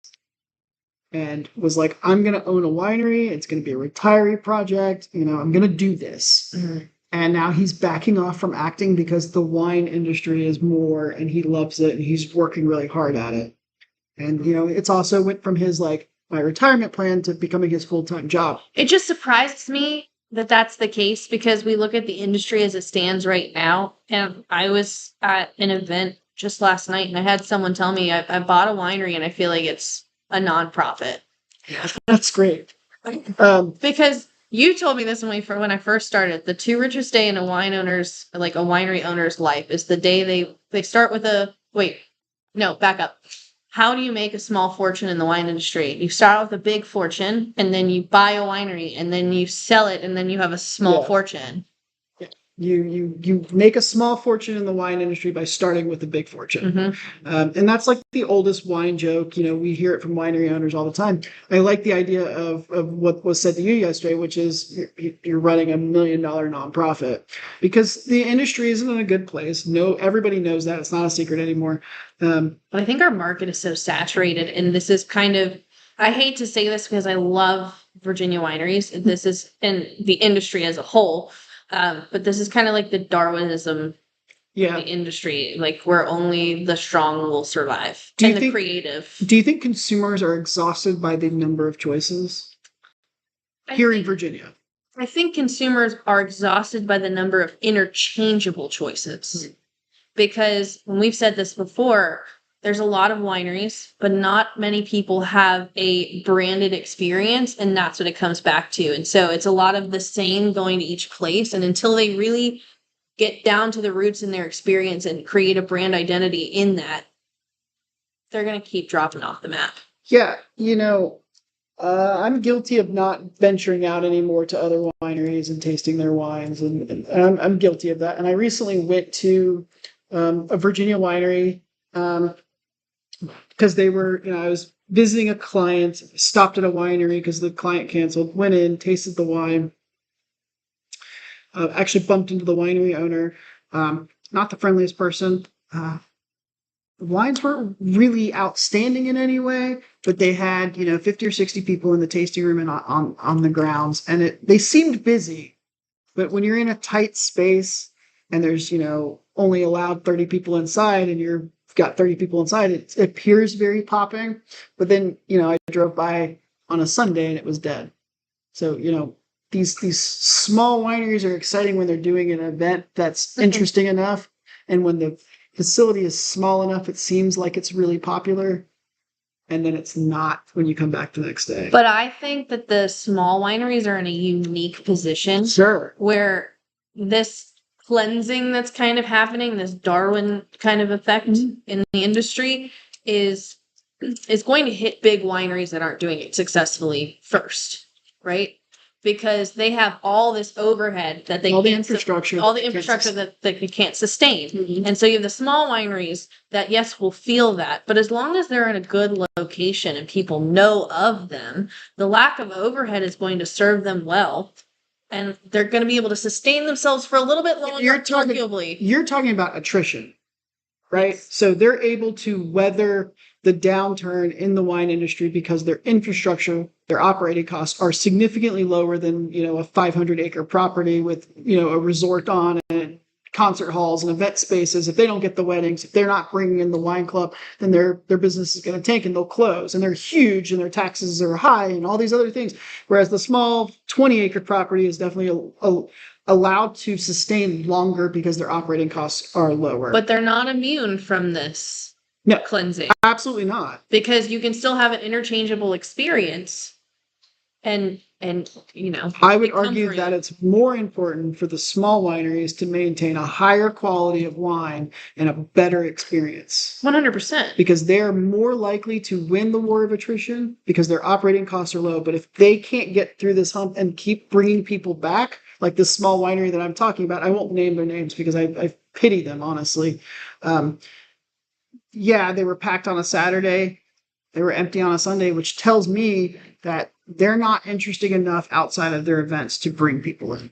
Speaker 1: and was like, I'm going to own a winery. It's going to be a retiree project. I'm going to do this.
Speaker 2: Mm-hmm.
Speaker 1: And now he's backing off from acting because the wine industry is more, and he loves it, and he's working really hard at it. And, it's also went from his, my retirement plan to becoming his full-time job.
Speaker 2: It just surprises me that that's the case, because we look at the industry as it stands right now. And I was at an event just last night, and I had someone tell me I bought a winery and I feel like it's a nonprofit.
Speaker 1: Yeah, that's great.
Speaker 2: Because you told me this when I first started. The two richest day in a winery owner's life is the day they start with back up. How do you make a small fortune in the wine industry? You start with a big fortune, and then you buy a winery, and then you sell it, and then you have a small fortune.
Speaker 1: Yeah. You make a small fortune in the wine industry by starting with a big fortune.
Speaker 2: Mm-hmm.
Speaker 1: And that's like the oldest wine joke. We hear it from winery owners all the time. I like the idea of what was said to you yesterday, which is you're running $1 million nonprofit, because the industry isn't in a good place. No, everybody knows that. It's not a secret anymore.
Speaker 2: But I think our market is so saturated, and this is kind of, I hate to say this because I love Virginia wineries. This is in the industry as a whole. But this is kind of like the Darwinism of the industry, where only the strong will survive. Creative.
Speaker 1: Do you think consumers are exhausted by the number of choices in Virginia?
Speaker 2: I think consumers are exhausted by the number of interchangeable choices. Because when we've said this before, there's a lot of wineries, but not many people have a branded experience, and that's what it comes back to. And so it's a lot of the same going to each place, and until they really get down to the roots in their experience and create a brand identity in that, they're going to keep dropping off the map.
Speaker 1: Yeah, I'm guilty of not venturing out anymore to other wineries and tasting their wines, and I'm guilty of that. And I recently went to a Virginia winery because they were, I was visiting a client, stopped at a winery because the client canceled, went in, tasted the wine, actually bumped into the winery owner, not the friendliest person. The wines weren't really outstanding in any way, but they had, 50 or 60 people in the tasting room and on the grounds, and they seemed busy. But when you're in a tight space and there's, only allowed 30 people inside and you've got 30 people inside, it appears very popping. But then, I drove by on a Sunday and it was dead. So, these small wineries are exciting when they're doing an event that's interesting enough. And when the facility is small enough, it seems like it's really popular. And then it's not when you come back the next day.
Speaker 2: But I think that the small wineries are in a unique position.
Speaker 1: Sure.
Speaker 2: Where this cleansing that's kind of happening, this Darwin kind of effect in the industry is going to hit big wineries that aren't doing it successfully first, right? Because they have all this overhead that they
Speaker 1: all the
Speaker 2: can't
Speaker 1: infrastructure
Speaker 2: that they can't sustain.
Speaker 1: Mm-hmm.
Speaker 2: And so you have the small wineries that, yes, will feel that. But as long as they're in a good location and people know of them, the lack of overhead is going to serve them well. And they're going to be able to sustain themselves for a little bit longer, arguably.
Speaker 1: You're talking about attrition, right? Yes. So they're able to weather the downturn in the wine industry because their infrastructure, their operating costs are significantly lower than, a 500-acre property with, a resort on it, concert halls and event spaces. If they don't get the weddings, if they're not bringing in the wine club, then their business is going to tank and they'll close. And they're huge and their taxes are high and all these other things. Whereas the small 20-acre property is definitely allowed to sustain longer because their operating costs are lower.
Speaker 2: But they're not immune from this.
Speaker 1: No,
Speaker 2: cleansing.
Speaker 1: Absolutely not.
Speaker 2: Because you can still have an interchangeable experience. And
Speaker 1: I would argue that it's more important for the small wineries to maintain a higher quality of wine and a better experience.
Speaker 2: 100%.
Speaker 1: Because they're more likely to win the war of attrition because their operating costs are low. But if they can't get through this hump and keep bringing people back, like this small winery that I'm talking about, I won't name their names because I pity them, honestly. Yeah, they were packed on a Saturday. They were empty on a Sunday, which tells me that they're not interesting enough outside of their events to bring people in.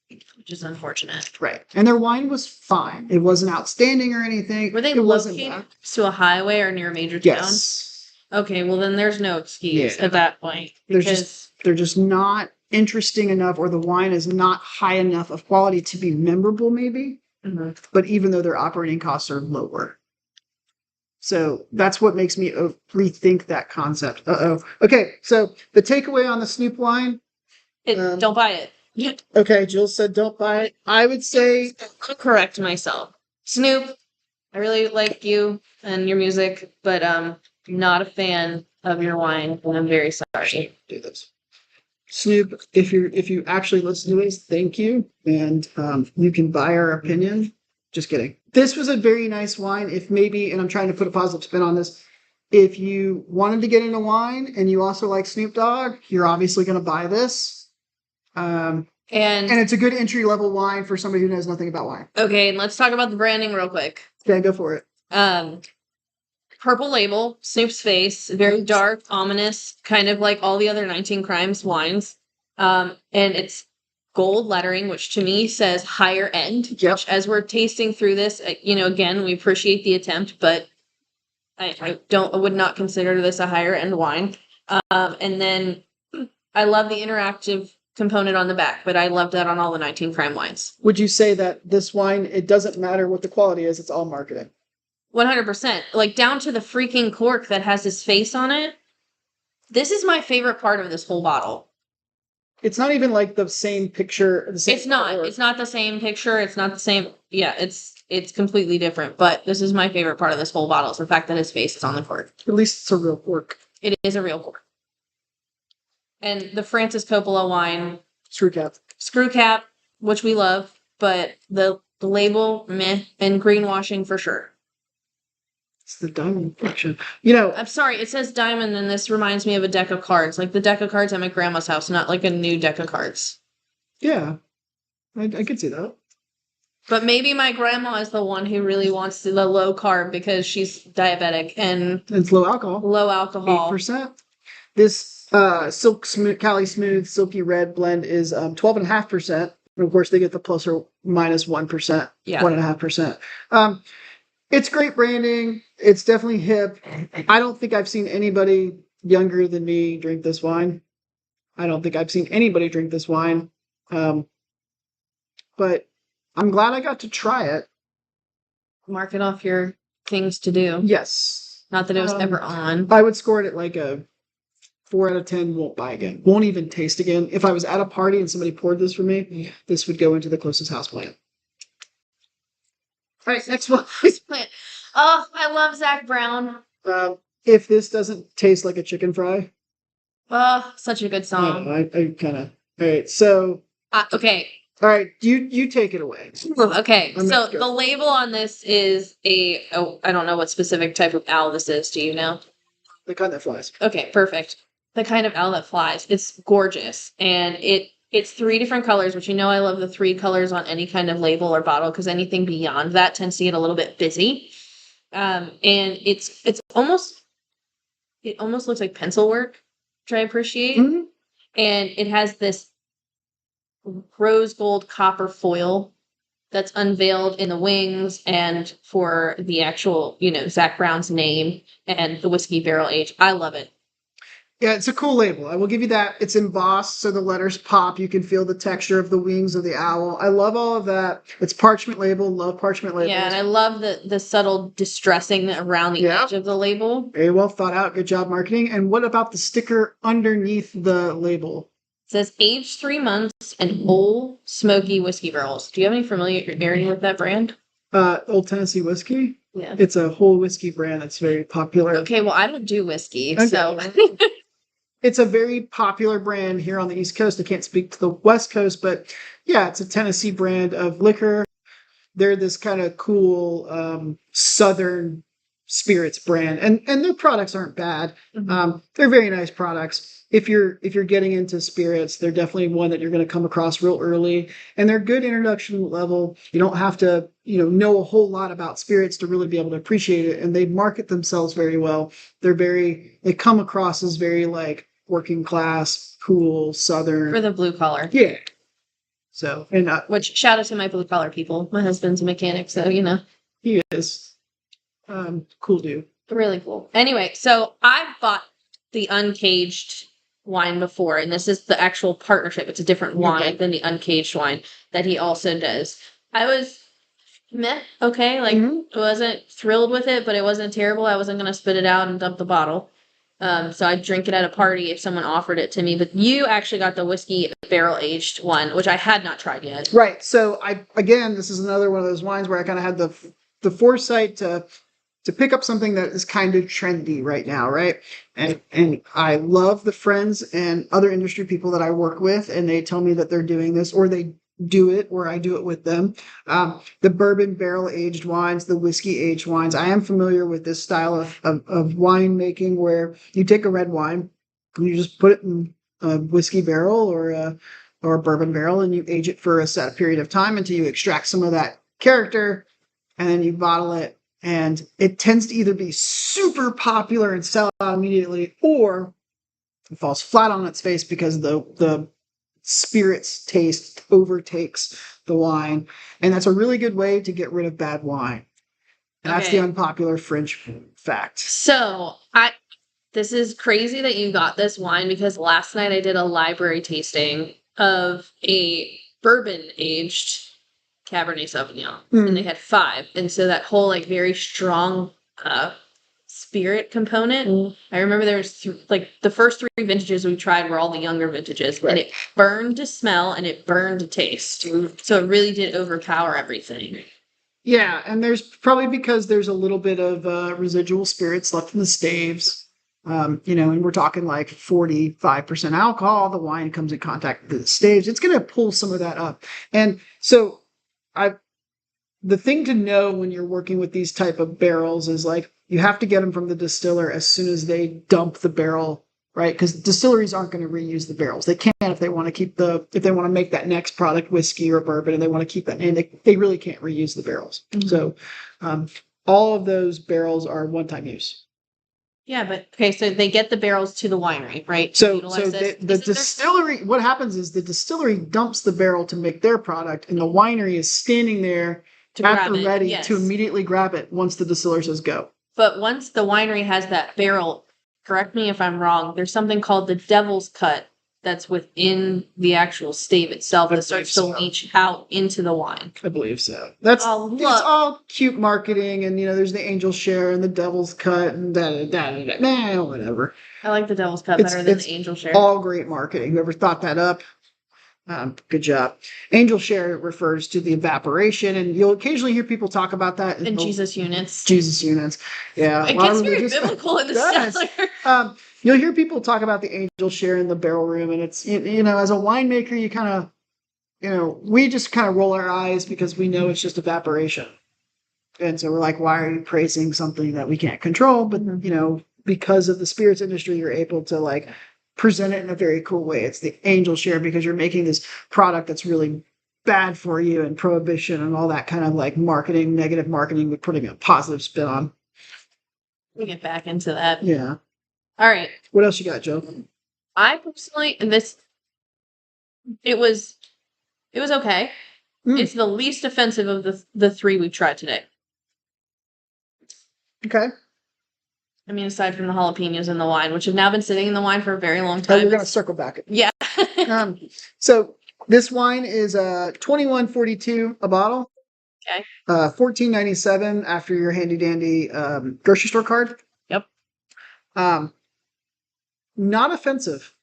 Speaker 2: Which is unfortunate.
Speaker 1: Right. And their wine was fine. It wasn't outstanding or anything.
Speaker 2: Were they located to a highway or near a major town?
Speaker 1: Yes.
Speaker 2: Okay, well then there's no excuse at that point.
Speaker 1: They're just not interesting enough, or the wine is not high enough of quality to be memorable, maybe. Mm-hmm. But even though their operating costs are lower. So that's what makes me rethink that concept. Okay, so the takeaway on the Snoop wine.
Speaker 2: Don't buy it.
Speaker 1: Okay, Jill said don't buy it. I would say...
Speaker 2: Correct myself. Snoop, I really like you and your music, but not a fan of your wine, and I'm very sorry.
Speaker 1: Do this. Snoop, if you actually listen to this, thank you. And you can buy our opinion. Just kidding. This was a very nice wine. If maybe, and I'm trying to put a positive spin on this, if you wanted to get into wine and you also like Snoop Dogg, you're obviously going to buy this. And it's a good entry level wine for somebody who knows nothing about wine.
Speaker 2: Okay, and let's talk about the branding real quick.
Speaker 1: Okay, go for it.
Speaker 2: Purple label, Snoop's face, very dark, ominous, kind of like all the other 19 Crimes wines. And it's gold lettering, which to me says higher end.
Speaker 1: Yep.
Speaker 2: Which, as we're tasting through this, again, we appreciate the attempt, but I would not consider this a higher end wine. And then I love the interactive component on the back, but I love that on all the 19 Crime wines.
Speaker 1: Would you say that this wine, it doesn't matter what the quality is, it's all marketing?
Speaker 2: 100%. Like down to the freaking cork that has his face on it. This is my favorite part of this whole bottle.
Speaker 1: It's not even like the same picture.
Speaker 2: It's not. It's not the same picture. It's not the same. Yeah, it's completely different. But this is my favorite part of this whole bottle. Is the fact that his face is on the cork.
Speaker 1: At least it's a real cork.
Speaker 2: It is a real cork. And the Francis Coppola wine. Screw cap, which we love, but the label, meh, and greenwashing for sure.
Speaker 1: It's the diamond collection. You know,
Speaker 2: I'm sorry, it says diamond, and this reminds me of a deck of cards, like the deck of cards at my grandma's house, not like a new deck of cards.
Speaker 1: yeah, I could see that.
Speaker 2: But maybe my grandma is the one who really wants the low carb because she's diabetic and
Speaker 1: It's low alcohol.
Speaker 2: low alcohol.
Speaker 1: 8%. This Silk Smooth, Cali Smooth Silky Red blend is 12.5%. And of course, they get the plus or minus 1%,
Speaker 2: Yeah.
Speaker 1: 1.5%. It's great branding. It's definitely hip. I don't think I've seen anybody younger than me drink this wine. I don't think I've seen anybody drink this wine. But I'm glad I got to try it.
Speaker 2: Mark it off your things to do.
Speaker 1: Yes.
Speaker 2: Not that it was ever on.
Speaker 1: I would score it at like a 4 out of 10. Won't buy again. Won't even taste again. If I was at a party and somebody poured this for me, this would go into the closest house plant. All right, next one.
Speaker 2: Oh, I love Zach Brown.
Speaker 1: If this doesn't taste like a chicken fry.
Speaker 2: Oh, such a good song.
Speaker 1: I kind of. All right, so.
Speaker 2: Okay.
Speaker 1: All right, you take it away.
Speaker 2: Okay, so the label on this is I don't know what specific type of owl this is. Do you know?
Speaker 1: The kind that flies.
Speaker 2: Okay, perfect. The kind of owl that flies. It's gorgeous, and it's 3 different colors, which I love the 3 colors on any kind of label or bottle because anything beyond that tends to get a little bit busy. And it almost looks like pencil work, which I appreciate.
Speaker 1: Mm-hmm.
Speaker 2: And it has this rose gold copper foil that's unveiled in the wings and for the actual, Zach Brown's name and the whiskey barrel age. I love it.
Speaker 1: Yeah, it's a cool label. I will give you that. It's embossed, so the letters pop. You can feel the texture of the wings of the owl. I love all of that. It's parchment label. Love parchment labels.
Speaker 2: Yeah, and I love the subtle distressing around the edge of the label.
Speaker 1: Very well thought out. Good job marketing. And what about the sticker underneath the label?
Speaker 2: It says aged 3 months and Old Smoky whiskey barrels. Do you have any familiarity with that brand?
Speaker 1: Old Tennessee Whiskey.
Speaker 2: Yeah.
Speaker 1: It's a whole whiskey brand that's very popular.
Speaker 2: Okay, well, I don't do whiskey,
Speaker 1: Okay.
Speaker 2: so...
Speaker 1: It's a very popular brand here on the East Coast. I can't speak to the West Coast, but yeah, it's a Tennessee brand of liquor. They're this kind of cool Southern spirits brand, and their products aren't bad.
Speaker 2: Mm-hmm.
Speaker 1: They're very nice products. If you're getting into spirits, they're definitely one that you're going to come across real early, and they're good introduction level. You don't have to know a whole lot about spirits to really be able to appreciate it, and they market themselves very well. They come across as very like working class, cool, Southern.
Speaker 2: For the blue collar.
Speaker 1: Yeah. So, and
Speaker 2: which shout out to my blue collar people. My husband's a mechanic, so
Speaker 1: he is cool dude.
Speaker 2: Really cool. Anyway, so I've bought the uncaged wine before, and this is the actual partnership. It's a different wine than the uncaged wine that he also does. I was okay, I wasn't thrilled with it, but it wasn't terrible. I wasn't gonna spit it out and dump the bottle. So I'd drink it at a party if someone offered it to me. But you actually got the whiskey barrel aged one, which I had not tried yet.
Speaker 1: Right. So this is another one of those wines where I kind of had the foresight to pick up something that is kind of trendy right now, right? And I love the friends and other industry people that I work with, and they tell me that they're doing this, or they do it, or I do it with them. The bourbon barrel aged wines, the whiskey aged wines. I am familiar with this style of wine making where you take a red wine and you just put it in a whiskey barrel or a bourbon barrel, and you age it for a set period of time until you extract some of that character, and then you bottle it. And it tends to either be super popular and sell out immediately, or it falls flat on its face because the spirits taste overtakes the wine. And that's a really good way to get rid of bad wine. And that's the unpopular French fact.
Speaker 2: So this is crazy that you got this wine because last night I did a library tasting of a bourbon aged Cabernet Sauvignon, and they had 5, and so that whole very strong spirit component. I remember there was the first 3 vintages we tried were all the younger vintages, and it burned to smell and it burned to taste. So it really did overpower everything.
Speaker 1: Yeah, and there's probably because there's a little bit of residual spirits left in the staves. And we're talking like 45% alcohol. The wine comes in contact with the staves. It's going to pull some of that up, and so the thing to know when you're working with these type of barrels is you have to get them from the distiller as soon as they dump the barrel, right? Because distilleries aren't going to reuse the barrels. They can if they want to keep if they want to make that next product, whiskey or bourbon, and they want to keep that name, they really can't reuse the barrels. Mm-hmm. So all of those barrels are one-time use.
Speaker 2: Yeah, but okay, so they get the barrels to the winery, right?
Speaker 1: So the distillery, what happens is the distillery dumps the barrel to make their product, and the winery is standing there at the ready to immediately grab it once the distiller says go.
Speaker 2: But once the winery has that barrel, correct me if I'm wrong, there's something called the devil's cut that's within the actual stave itself that starts to leach out into the wine.
Speaker 1: I believe so. It's all cute marketing, and there's the angel share and the devil's cut and whatever.
Speaker 2: I like the devil's cut better than the angel share.
Speaker 1: All great marketing. Whoever thought that up, good job. Angel share refers to the evaporation, and you'll occasionally hear people talk about that.
Speaker 2: And Jesus units.
Speaker 1: Jesus units. Yeah.
Speaker 2: It gets very biblical in the cellar.
Speaker 1: You'll hear people talk about the angel share in the barrel room, and it's, as a winemaker, you kind of, we just kind of roll our eyes because we know it's just evaporation. And so we're like, why are you praising something that we can't control? But, because of the spirits industry, you're able to present it in a very cool way. It's the angel share because you're making this product that's really bad for you, and prohibition and all that kind of marketing, negative marketing, with putting a positive spin on.
Speaker 2: We get back into that.
Speaker 1: Yeah.
Speaker 2: All right.
Speaker 1: What else you got, Joe?
Speaker 2: I personally, it was okay. It's the least offensive of the three we've tried today.
Speaker 1: Okay.
Speaker 2: I mean, aside from the jalapenos and the wine, which have now been sitting in the wine for a very long time.
Speaker 1: We're going to circle back.
Speaker 2: Yeah.
Speaker 1: So this wine is $21.42 a bottle.
Speaker 2: Okay.
Speaker 1: $14.97 after your handy dandy grocery store card.
Speaker 2: Yep.
Speaker 1: Not offensive.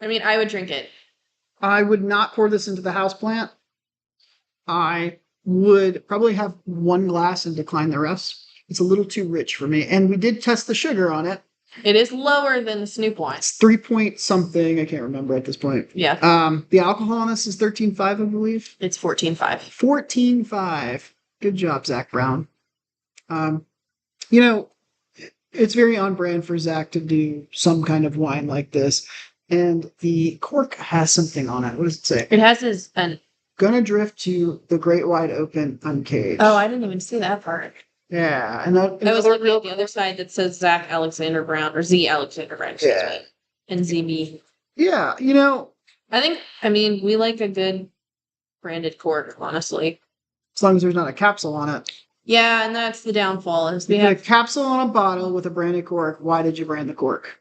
Speaker 2: I mean, I would drink it.
Speaker 1: I would not pour this into the house plant. I would probably have one glass and decline the rest. It's a little too rich for me. And we did test the sugar on it.
Speaker 2: It is lower than the Snoop wine.
Speaker 1: It's 3 point something. I can't remember at this point.
Speaker 2: Yeah.
Speaker 1: The alcohol on this is 13.5, I believe.
Speaker 2: It's 14.5.
Speaker 1: 14.5. Good job, Zach Brown. It's very on brand for Zach to do some kind of wine like this. And the cork has something on it. What does it say?
Speaker 2: It has
Speaker 1: Gonna drift to the great wide open uncaged.
Speaker 2: Oh, I didn't even see that part.
Speaker 1: Yeah. And that
Speaker 2: was looking at the other side that says Zach Alexander Brown, or Z Alexander Brown, excuse me. And ZB.
Speaker 1: Yeah,
Speaker 2: I mean, we like a good branded cork, honestly.
Speaker 1: As long as there's not a capsule on it.
Speaker 2: Yeah, and that's the downfall. Is
Speaker 1: we have a capsule on a bottle with a branded cork. Why did you brand the cork?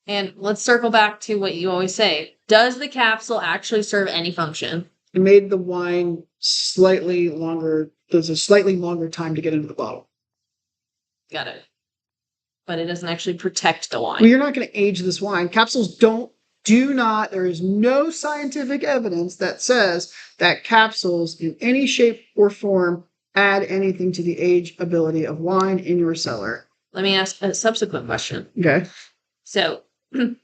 Speaker 2: And let's circle back to what you always say. Does the capsule actually serve any function?
Speaker 1: It made the wine slightly longer. There's a slightly longer time to get into the bottle.
Speaker 2: Got it. But it doesn't actually protect the wine.
Speaker 1: Well, you're not going to age this wine. Capsules do not, there is no scientific evidence that says that capsules in any shape or form add anything to the age ability of wine in your cellar.
Speaker 2: Let me ask a subsequent question.
Speaker 1: Okay.
Speaker 2: So,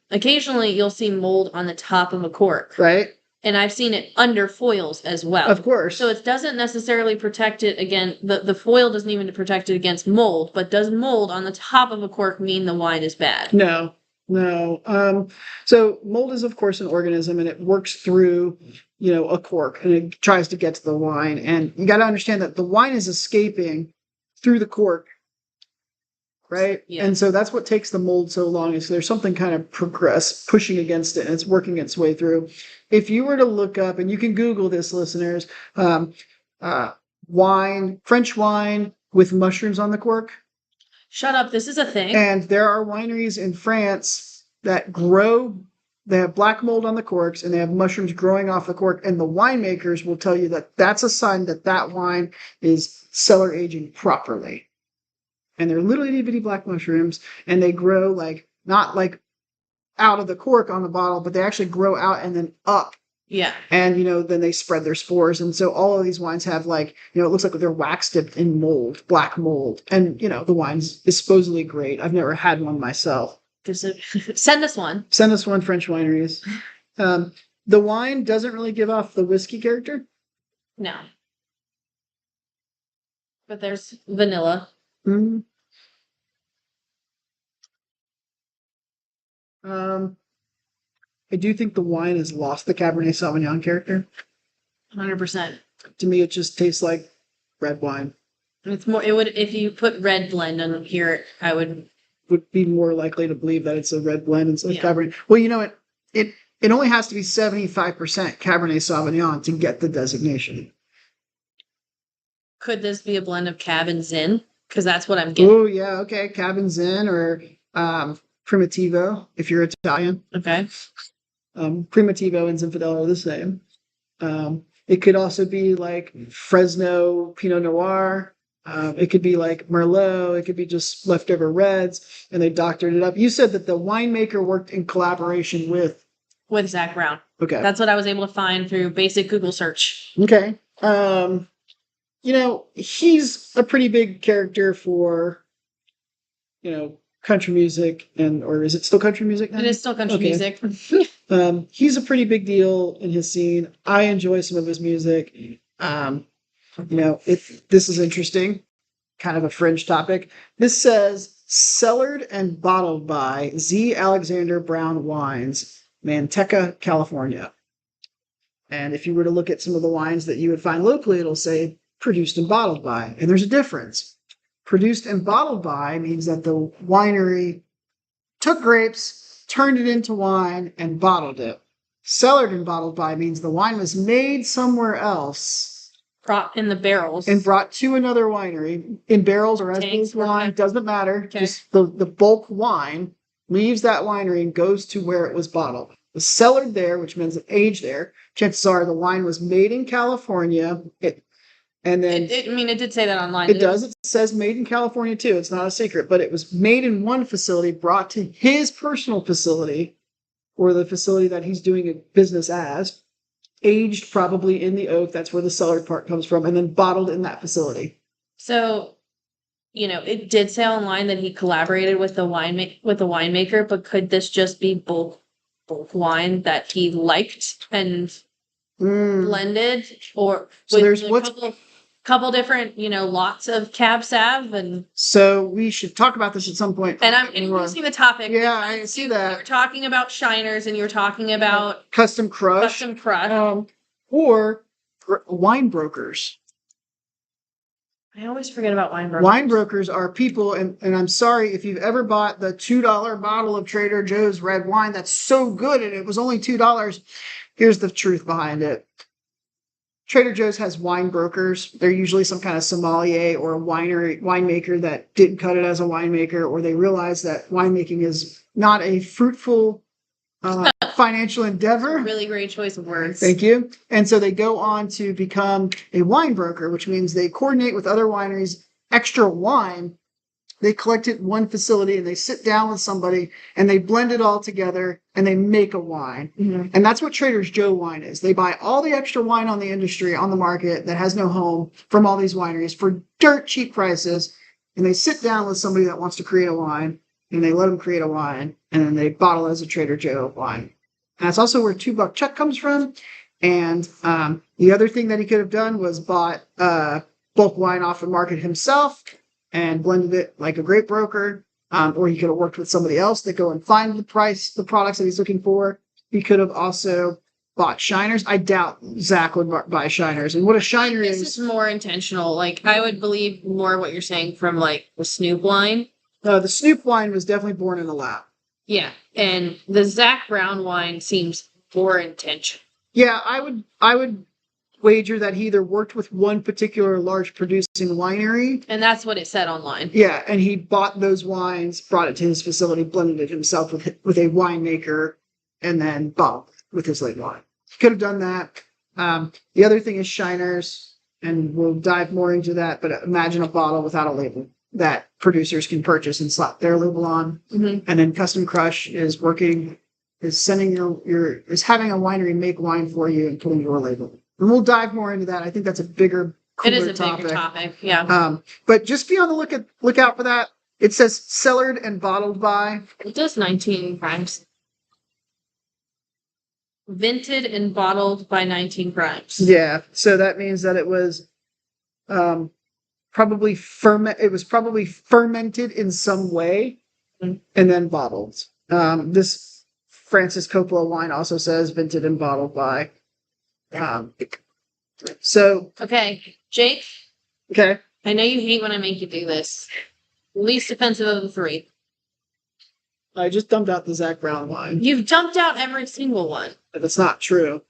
Speaker 2: occasionally you'll see mold on the top of a cork.
Speaker 1: Right.
Speaker 2: And I've seen it under foils as well.
Speaker 1: Of course.
Speaker 2: So it doesn't necessarily protect it against, the foil doesn't even protect it against mold, but does mold on the top of a cork mean the wine is bad?
Speaker 1: No. So mold is, of course, an organism, and it works through, a cork, and it tries to get to the wine. And you got to understand that the wine is escaping through the cork, right? Yeah. And so that's what takes the mold so long, is there's something kind of pushing against it, and it's working its way through. If you were to look up, and you can Google this, listeners, French wine with mushrooms on the cork.
Speaker 2: Shut up, this is a thing.
Speaker 1: And there are wineries in France that they have black mold on the corks, and they have mushrooms growing off the cork, and the winemakers will tell you that that's a sign that wine is cellar aging properly. And they're little itty bitty black mushrooms, and they grow not out of the cork on the bottle, but they actually grow out and then up.
Speaker 2: Yeah.
Speaker 1: And, then they spread their spores. And so all of these wines have it looks like they're wax dipped in mold, black mold. And, the wine is supposedly great. I've never had one myself.
Speaker 2: Send us one.
Speaker 1: Send us one, French wineries. The wine doesn't really give off the whiskey character.
Speaker 2: No. But there's vanilla.
Speaker 1: Mm-hmm. I do think the wine has lost the Cabernet Sauvignon character.
Speaker 2: 100%.
Speaker 1: To me, it just tastes like red wine.
Speaker 2: It's more. It would if you put red blend on here. I would.
Speaker 1: Would be more likely to believe that it's a red blend instead of
Speaker 2: Yeah.
Speaker 1: Cabernet. Well, you know, it only has to be 75% Cabernet Sauvignon to get the designation.
Speaker 2: Could this be a blend of Cab and Zin? Because that's what I'm getting.
Speaker 1: Oh yeah, okay, Cab Zin or Primitivo if you're Italian.
Speaker 2: Okay.
Speaker 1: Primitivo and Zinfandel are the same. It could also be like Fresno Pinot Noir. It could be like Merlot. It could be just leftover reds, and they doctored it up. You said that the winemaker worked in collaboration with
Speaker 2: Zach Brown.
Speaker 1: Okay.
Speaker 2: That's what I was able to find through basic Google search.
Speaker 1: Okay. You know, he's a pretty big character for, you know, country music or is it still country music now?
Speaker 2: It is still country music.
Speaker 1: He's a pretty big deal in his scene. I enjoy some of his music. You know, this is interesting, kind of a fringe topic. This says cellared and bottled by Z. Alexander Brown Wines, Manteca, California. And if you were to look at some of the wines that you would find locally, it'll say produced and bottled by. And there's a difference. Produced and bottled by means that the winery took grapes, turned it into wine, and bottled it. Cellared and bottled by means the wine was made somewhere else.
Speaker 2: Brought in the barrels.
Speaker 1: And brought to another winery in barrels or as bulk wine, doesn't matter. Okay. Just the bulk wine leaves that winery and goes to where it was bottled. It was cellared there, which means it aged there. Chances are the wine was made in California. And then
Speaker 2: it did say that online.
Speaker 1: It does. It says made in California too. It's not a secret, but it was made in one facility, brought to his personal facility, or the facility that he's doing a business as, aged probably in the oak. That's where the cellared part comes from, and then bottled in that facility.
Speaker 2: So, you know, it did say online that he collaborated with the winemaker, but could this just be bulk wine that he liked and blended, or
Speaker 1: so there's
Speaker 2: couple different, you know, lots of Cab Sav, and
Speaker 1: so we should talk about this at some point.
Speaker 2: And I'm introducing the topic.
Speaker 1: Yeah, I see that.
Speaker 2: You were talking about shiners, and you were talking about
Speaker 1: custom crush, or wine brokers.
Speaker 2: I always forget about wine brokers.
Speaker 1: Wine brokers are people, and I'm sorry if you've ever bought the $2 bottle of Trader Joe's red wine that's so good and it was only $2. Here's the truth behind it. Trader Joe's has wine brokers. They're usually some kind of sommelier or a winemaker that didn't cut it as a winemaker, or they realize that winemaking is not a fruitful financial endeavor.
Speaker 2: Really great choice of words.
Speaker 1: Thank you. And so they go on to become a wine broker, which means they coordinate with other wineries, extra wine. They collect it in one facility and they sit down with somebody and they blend it all together and they make a wine. Mm-hmm. And that's what Trader Joe wine is. They buy all the extra wine on the industry, on the market that has no home from all these wineries for dirt cheap prices. And they sit down with somebody that wants to create a wine and they let them create a wine and then they bottle as a Trader Joe wine. And that's also where $2 Chuck comes from. And the other thing that he could have done was bought bulk wine off the market himself and blended it like a grape broker, or he could have worked with somebody else to go and find the products that he's looking for. He could have also bought shiners. I doubt Zach would buy shiners. And what a shiner is...
Speaker 2: This is more intentional. Like, I would believe more what you're saying from, like, the Snoop wine.
Speaker 1: The Snoop wine was definitely born in a lab.
Speaker 2: Yeah, and the Zach Brown wine seems more intentional.
Speaker 1: Yeah, I would wager that he either worked with one particular large producing winery.
Speaker 2: And that's what it said online.
Speaker 1: Yeah, and he bought those wines, brought it to his facility, blended it himself with a winemaker, and then bottled with his late wine. He could have done that. The other thing is shiners, and we'll dive more into that, but imagine a bottle without a label that producers can purchase and slap their label on. Mm-hmm. And then Custom Crush is having a winery make wine for you and putting your label. And we'll dive more into that. I think that's a bigger, cooler
Speaker 2: topic. It is a bigger topic, yeah.
Speaker 1: But just be on the lookout for that. It says cellared and bottled by.
Speaker 2: It does 19 crimes. Vented and bottled by 19 crimes.
Speaker 1: Yeah, so that means that it was probably fermented in some way and then bottled. This Francis Coppola wine also says vinted and bottled by. So
Speaker 2: Okay, Jake,
Speaker 1: okay,
Speaker 2: I know you hate when I make you do this. Least offensive of the three.
Speaker 1: I just dumped out the Zach Brown wine.
Speaker 2: You've dumped out every single one.
Speaker 1: But that's not true.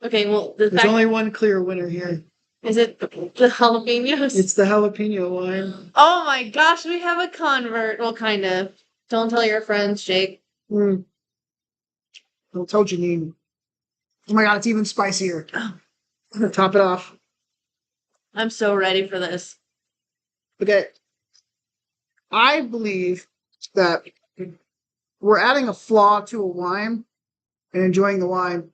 Speaker 2: Okay, well,
Speaker 1: There's only one clear winner here.
Speaker 2: Is it the jalapenos?
Speaker 1: It's the jalapeno wine.
Speaker 2: Oh my gosh, we have a convert. Well, kind of. Don't tell your friends, Jake.
Speaker 1: Don't tell Janine. Oh my god, it's even spicier. I'm gonna top it off.
Speaker 2: I'm so ready for this.
Speaker 1: Okay. I believe that we're adding a flaw to a wine and enjoying the wine.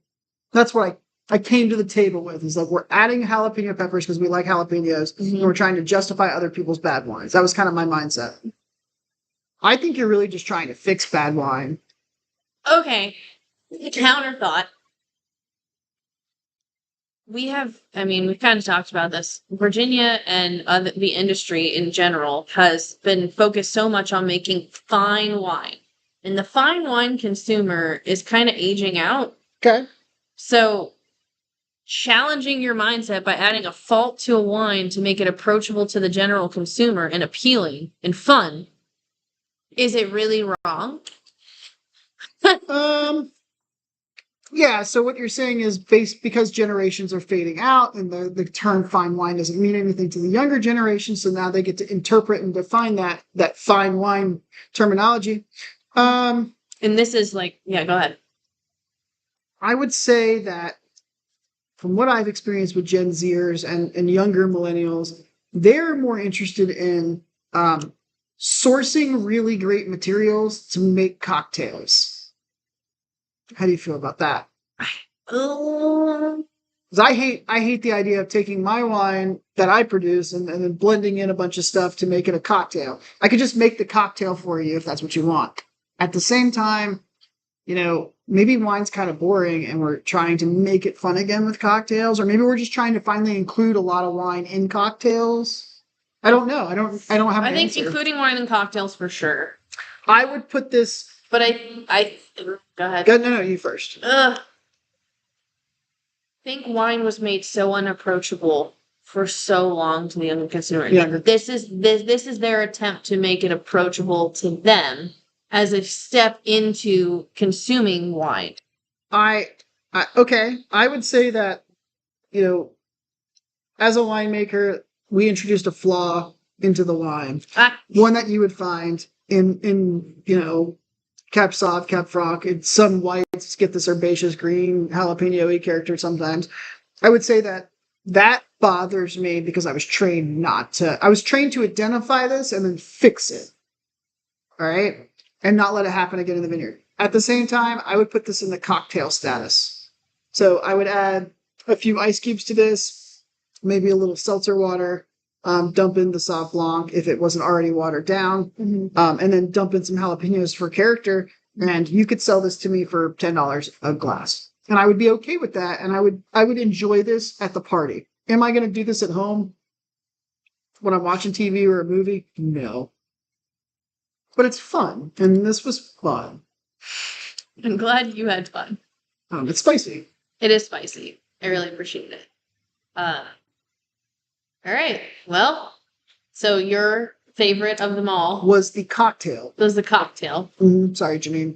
Speaker 1: That's what I came to the table with. Is like we're adding jalapeno peppers because we like jalapenos, and we're trying to justify other people's bad wines. That was kind of my mindset. I think you're really just trying to fix bad wine.
Speaker 2: Okay. Counter thought. We've kind of talked about this. Virginia and the industry in general has been focused so much on making fine wine. And the fine wine consumer is kind of aging out.
Speaker 1: Okay.
Speaker 2: So challenging your mindset by adding a fault to a wine to make it approachable to the general consumer and appealing and fun, is it really wrong?
Speaker 1: Yeah, so what you're saying is because generations are fading out and the term fine wine doesn't mean anything to the younger generation, so now they get to interpret and define that fine wine terminology.
Speaker 2: And this is like, yeah, go ahead.
Speaker 1: I would say that from what I've experienced with Gen Zers and younger millennials, they're more interested in sourcing really great materials to make cocktails. How do you feel about that? Because I hate the idea of taking my wine that I produce and then blending in a bunch of stuff to make it a cocktail. I could just make the cocktail for you if that's what you want. At the same time, maybe wine's kind of boring and we're trying to make it fun again with cocktails, or maybe we're just trying to finally include a lot of wine in cocktails. I don't know. I don't have an answer.
Speaker 2: Including wine in cocktails for sure.
Speaker 1: I would put this.
Speaker 2: But I go ahead.
Speaker 1: No, you first.
Speaker 2: I think wine was made so unapproachable for so long to the younger consumer.
Speaker 1: Yeah.
Speaker 2: This is their attempt to make it approachable to them as a step into consuming wine.
Speaker 1: Okay. I would say that, as a winemaker, we introduced a flaw into the wine. One that you would find in Cap Sauv, Cap Franc, and some whites get this herbaceous green jalapeno-y character sometimes. I would say that bothers me because I was trained to identify this and then fix it. All right? And not let it happen again in the vineyard. At the same time, I would put this in the cocktail status. So I would add a few ice cubes to this, maybe a little seltzer water, dump in the Sauv Blanc if it wasn't already watered down, and then dump in some jalapenos for character, and you could sell this to me for $10 a glass. And I would be okay with that, and I would enjoy this at the party. Am I going to do this at home when I'm watching TV or a movie? No. But it's fun, and this was fun.
Speaker 2: I'm glad you had fun.
Speaker 1: It's spicy.
Speaker 2: It is spicy. I really appreciate it. All right. Well, so your favorite of them all
Speaker 1: was the cocktail.
Speaker 2: Was the cocktail.
Speaker 1: Sorry, Janine.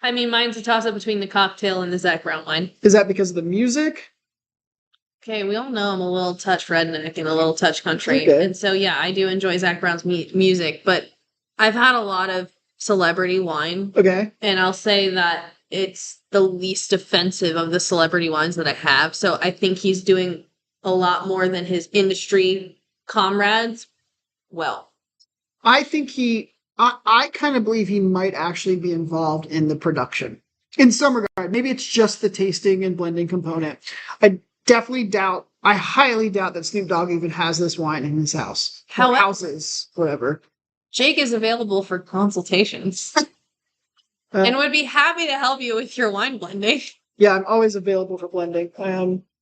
Speaker 2: Mine's a toss-up between the cocktail and the Zach Brown wine.
Speaker 1: Is that because of the music?
Speaker 2: Okay, we all know I'm a little touch redneck and a little touch country.
Speaker 1: Okay.
Speaker 2: And so, yeah, I do enjoy Zach Brown's music, but I've had a lot of celebrity wine.
Speaker 1: Okay.
Speaker 2: And I'll say that it's the least offensive of the celebrity wines that I have. So I think he's doing a lot more than his industry comrades. Well,
Speaker 1: I think I kind of believe he might actually be involved in the production in some regard. Maybe it's just the tasting and blending component. I highly doubt that Snoop Dogg even has this wine in his house. Or houses, whatever.
Speaker 2: Jake is available for consultations. And would be happy to help you with your wine blending.
Speaker 1: Yeah, I'm always available for blending.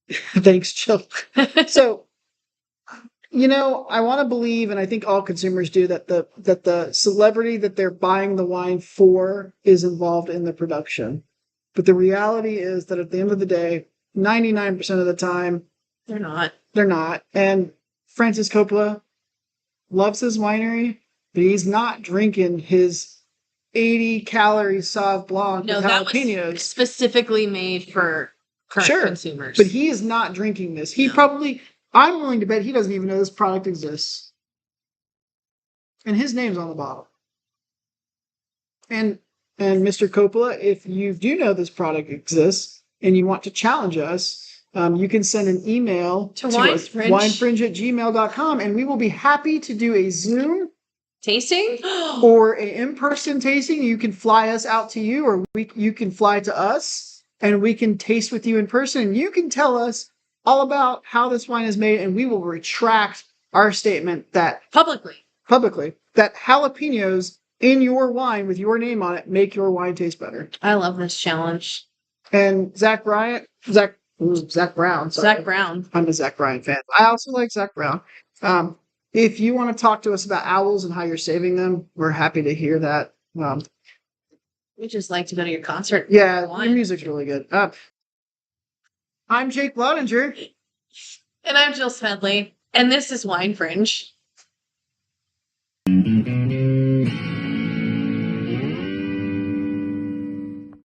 Speaker 1: Thanks, Jill. So, I want to believe, and I think all consumers do, that the celebrity that they're buying the wine for is involved in the production. But the reality is that at the end of the day, 99% of the time,
Speaker 2: They're not.
Speaker 1: they're not. And Francis Coppola loves his winery, but he's not drinking his 80-calorie Sauv Blanc
Speaker 2: No,
Speaker 1: with
Speaker 2: that was
Speaker 1: jalapenos.
Speaker 2: specifically made for current
Speaker 1: Sure,
Speaker 2: consumers.
Speaker 1: But he is not drinking this. He
Speaker 2: No.
Speaker 1: probably, I'm willing to bet he doesn't even know this product exists. And his name's on the bottle. And Mr. Coppola, if you do know this product exists and you want to challenge us, you can send an email
Speaker 2: To Wine Fringe.
Speaker 1: winefringe@gmail.com, and we will be happy to do a Zoom
Speaker 2: Tasting?
Speaker 1: or an in-person tasting. You can fly us out to you, or you can fly to us, and we can taste with you in person. And you can tell us all about how this wine is made, and we will retract our statement that
Speaker 2: Publicly
Speaker 1: that jalapenos in your wine with your name on it make your wine taste better.
Speaker 2: I love this challenge.
Speaker 1: And Zach Brown. Sorry.
Speaker 2: Zach Brown.
Speaker 1: I'm a Zach Bryan fan. I also like Zach Brown. If you want to talk to us about owls and how you're saving them, we're happy to hear that.
Speaker 2: We just like to go to your concert.
Speaker 1: Yeah, your music's really good. I'm Jake Blottinger.
Speaker 2: And I'm Jill Smedley. And this is Wine Fringe.